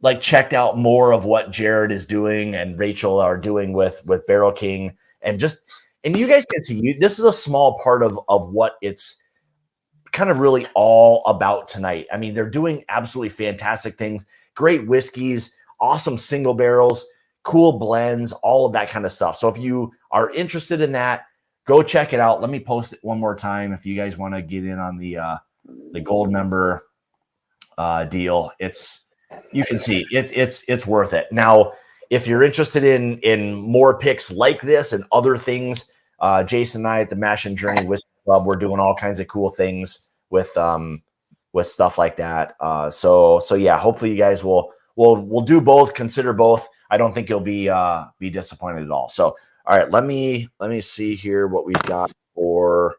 [SPEAKER 1] like checked out more of what Jarrod is doing and Rachel are doing with Barrel King, and you guys can see this is a small part of what it's kind of really all about tonight. I mean, they're doing absolutely fantastic things, great whiskeys, awesome single barrels, cool blends, all of that kind of stuff. So if you are interested in that, go check it out. Let me post it one more time if you guys want to get in on the gold member deal. You can see it's worth it. Now, if you're interested in more picks like this and other things, Jason and I at the Mash and Journey Whiskey Club, we're doing all kinds of cool things with stuff like that. So yeah, hopefully you guys will do both, consider both. I don't think you'll be disappointed at all. So all right, let me see here what we've got for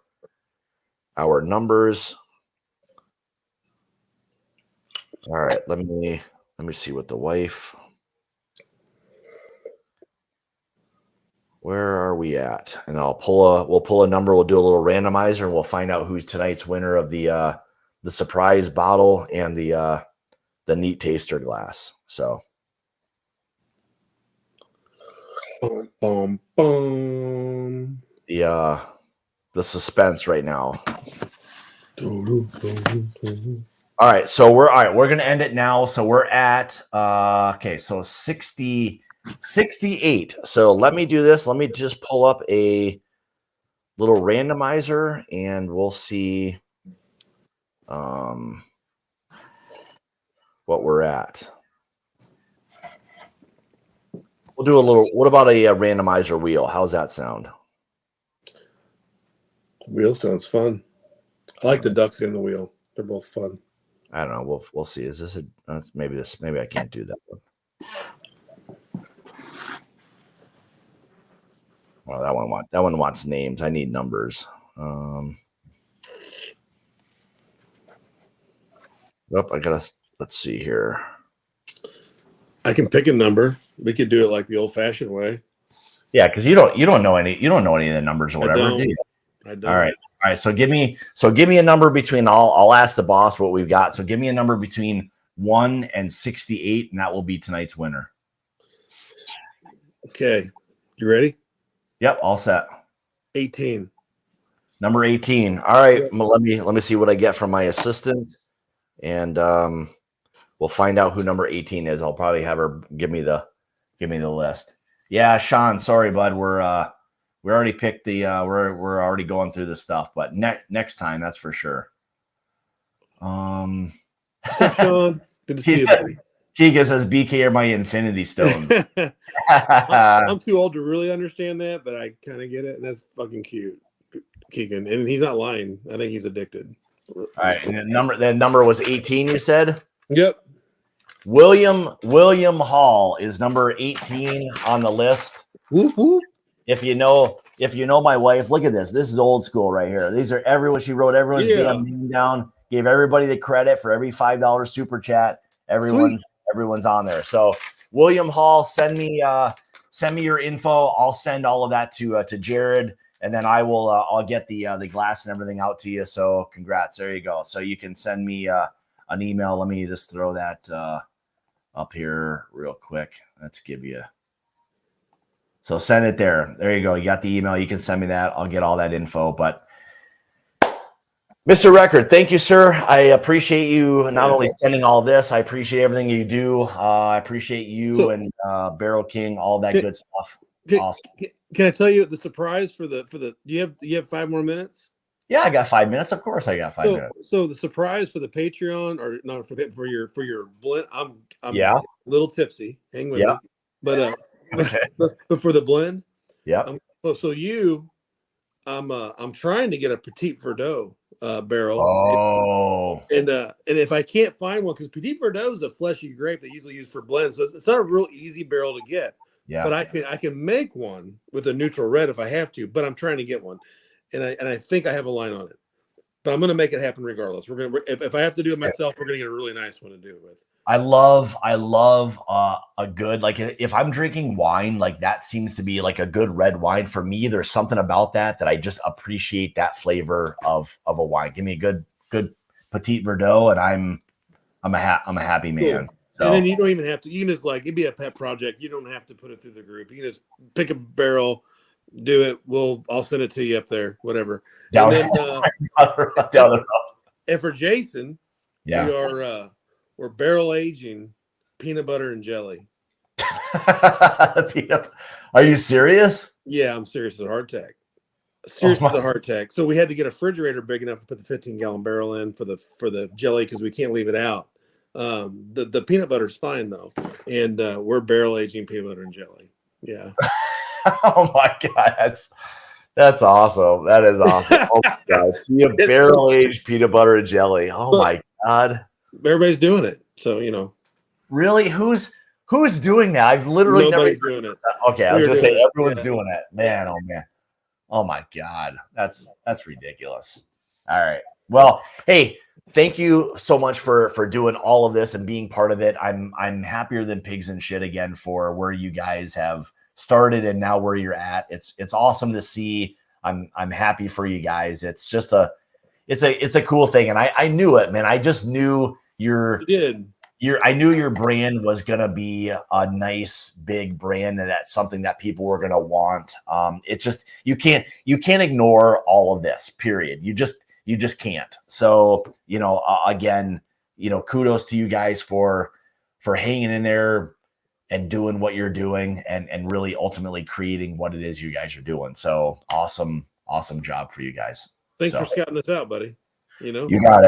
[SPEAKER 1] our numbers. All right, let me see what the wife. Where are we at? And we'll pull a number. We'll do a little randomizer, and we'll find out who's tonight's winner of the surprise bottle and the neat taster glass. So,
[SPEAKER 2] boom, boom.
[SPEAKER 1] The suspense right now. All right, so we're going to end it now. So we're at so 68. So let me do this. Let me just pull up a little randomizer, and we'll see what we're at. We'll do a little. What about a randomizer wheel? How's that sound?
[SPEAKER 2] Wheel sounds fun. I like the ducks in the wheel. They're both fun.
[SPEAKER 1] I don't know. We'll see. Is this maybe I can't do that one. Well, that one wants names. I need numbers. Let's see here.
[SPEAKER 2] I can pick a number. We could do it like the old-fashioned way.
[SPEAKER 1] Yeah, because you don't know any of the numbers or whatever, do you?
[SPEAKER 2] I don't.
[SPEAKER 1] All right. So give me a number between. I'll ask the boss what we've got. So give me a number between 1 and 68, and that will be tonight's winner.
[SPEAKER 2] Okay, you ready?
[SPEAKER 1] Yep, all set.
[SPEAKER 2] 18.
[SPEAKER 1] Number 18. All right. Let me see what I get from my assistant, and we'll find out who number 18 is. I'll probably have her give me the list. Yeah, Sean. Sorry, bud. We already picked the. We're already going through the stuff, but next time, that's for sure.
[SPEAKER 2] Sean, good to see you.
[SPEAKER 1] Keegan says BK are my infinity stones.
[SPEAKER 2] I'm too old to really understand that, but I kind of get it. And that's fucking cute, Keegan. And he's not lying. I think he's addicted.
[SPEAKER 1] All right. And that number was 18, you said?
[SPEAKER 2] Yep.
[SPEAKER 1] William Hall is number 18 on the list.
[SPEAKER 2] Whoop, whoop.
[SPEAKER 1] If you know my wife, look at this. This is old school right here. These are she wrote everyone's damn name down, gave everybody the credit for every $5 super chat. Everyone's on there. So William Hall, send me your info. I'll send all of that to Jarrod, and then I'll get the glass and everything out to you. So congrats. There you go. So you can send me an email. Let me just throw that up here real quick. Let's give you. So send it there. There you go. You got the email. You can send me that. I'll get all that info. But Mr. Record, thank you, sir. I appreciate you not only sending all this. I appreciate everything you do. I appreciate you and Barrel King, all that good stuff. Awesome.
[SPEAKER 2] Can I tell you the surprise for the? Do you have 5 more minutes?
[SPEAKER 1] Yeah, I got 5 minutes. Of course, I got 5 minutes.
[SPEAKER 2] So the surprise for the Patreon, or not for your blend. I'm
[SPEAKER 1] a
[SPEAKER 2] little tipsy. Hang with me. But
[SPEAKER 1] okay.
[SPEAKER 2] But for the blend,
[SPEAKER 1] yeah.
[SPEAKER 2] I'm trying to get a Petit Verdot barrel.
[SPEAKER 1] Oh.
[SPEAKER 2] And if I can't find one, because Petit Verdot is a fleshy grape they usually use for blends, so it's not a real easy barrel to get.
[SPEAKER 1] Yeah.
[SPEAKER 2] But I can make one with a neutral red if I have to. But I'm trying to get one, and I think I have a line on it. But I'm going to make it happen regardless. If I have to do it myself, we're going to get a really nice one to do it with.
[SPEAKER 1] I love a good, like, if I'm drinking wine, like that seems to be like a good red wine for me. There's something about that I just appreciate, that flavor of a wine. Give me a good Petit Verdot, and I'm a happy man. So,
[SPEAKER 2] and then you don't even have to. You can just like it'd be a pet project. You don't have to put it through the group. You can just pick a barrel, do it. I'll send it to you up there, whatever.
[SPEAKER 1] down,
[SPEAKER 2] And then
[SPEAKER 1] down the road.
[SPEAKER 2] and for Jason,
[SPEAKER 1] Yeah.
[SPEAKER 2] we're barrel aging peanut butter and jelly.
[SPEAKER 1] Are you serious?
[SPEAKER 2] Yeah, I'm serious as a hardtack. Serious as a hardtack. So we had to get a refrigerator big enough to put the 15-gallon barrel in for the jelly because we can't leave it out. The peanut butter's fine though, and we're barrel aging peanut butter and jelly. Yeah.
[SPEAKER 1] Oh my God, that's awesome. That is awesome. Oh my God, barrel aged peanut butter and jelly. Oh my God,
[SPEAKER 2] everybody's doing it. So
[SPEAKER 1] really, who's doing that? I've literally
[SPEAKER 2] nobody's doing it.
[SPEAKER 1] Okay, I was gonna say everyone's doing it. Man, oh man, oh my God, that's ridiculous. All right, well, hey. Thank you so much for doing all of this and being part of it. I'm happier than pigs and shit again for where you guys have started and now where you're at. It's awesome to see. I'm happy for you guys. It's just it's a cool thing. And I knew it, man. I just knew I knew your brand was gonna be a nice big brand and that's something that people were gonna want. It just you can't ignore all of this, period. You just can't. So, again, kudos to you guys for hanging in there and doing what you're doing and really ultimately creating what it is you guys are doing. So awesome job for you guys.
[SPEAKER 2] Thanks for scouting us out, buddy.
[SPEAKER 1] You got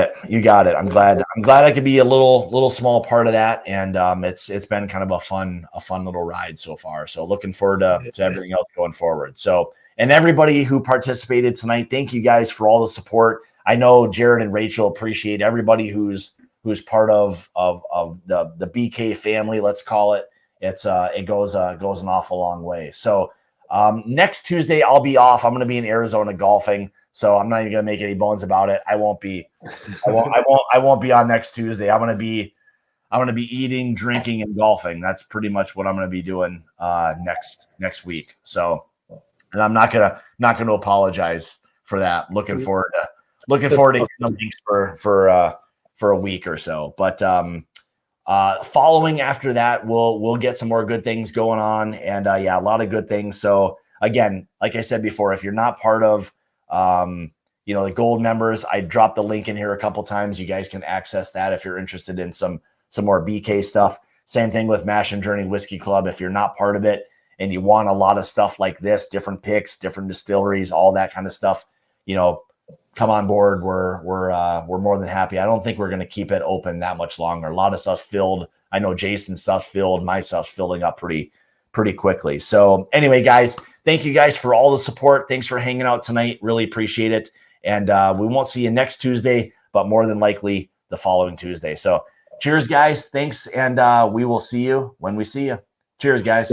[SPEAKER 1] it. I'm glad I could be a little small part of that. And it's been kind of a fun little ride so far. So looking forward to everything else going forward. So, and everybody who participated tonight, thank you guys for all the support. I know Jarrod and Rachel appreciate everybody who's part of the BK family. Let's call it. It goes an awful long way. So next Tuesday I'll be off. I'm going to be in Arizona golfing. So I'm not even going to make any bones about it. I won't be on next Tuesday. I'm going to be eating, drinking, and golfing. That's pretty much what I'm going to be doing next week. So. And I'm not gonna apologize for that. Looking forward to getting the links for a week or so. But following after that, we'll get some more good things going on, and a lot of good things. So again, like I said before, if you're not part of the gold members, I dropped the link in here a couple times. You guys can access that if you're interested in some more BK stuff. Same thing with Mash and Journey Whiskey Club. If you're not part of it, and you want a lot of stuff like this, different picks, different distilleries, all that kind of stuff, come on board. We're more than happy. I don't think we're going to keep it open that much longer. A lot of stuff filled. I know Jason's stuff filled. My stuff's filling up pretty quickly. So anyway, guys, thank you guys for all the support. Thanks for hanging out tonight. Really appreciate it. And we won't see you next Tuesday, but more than likely the following Tuesday. So cheers, guys. Thanks. And we will see you when we see you. Cheers, guys.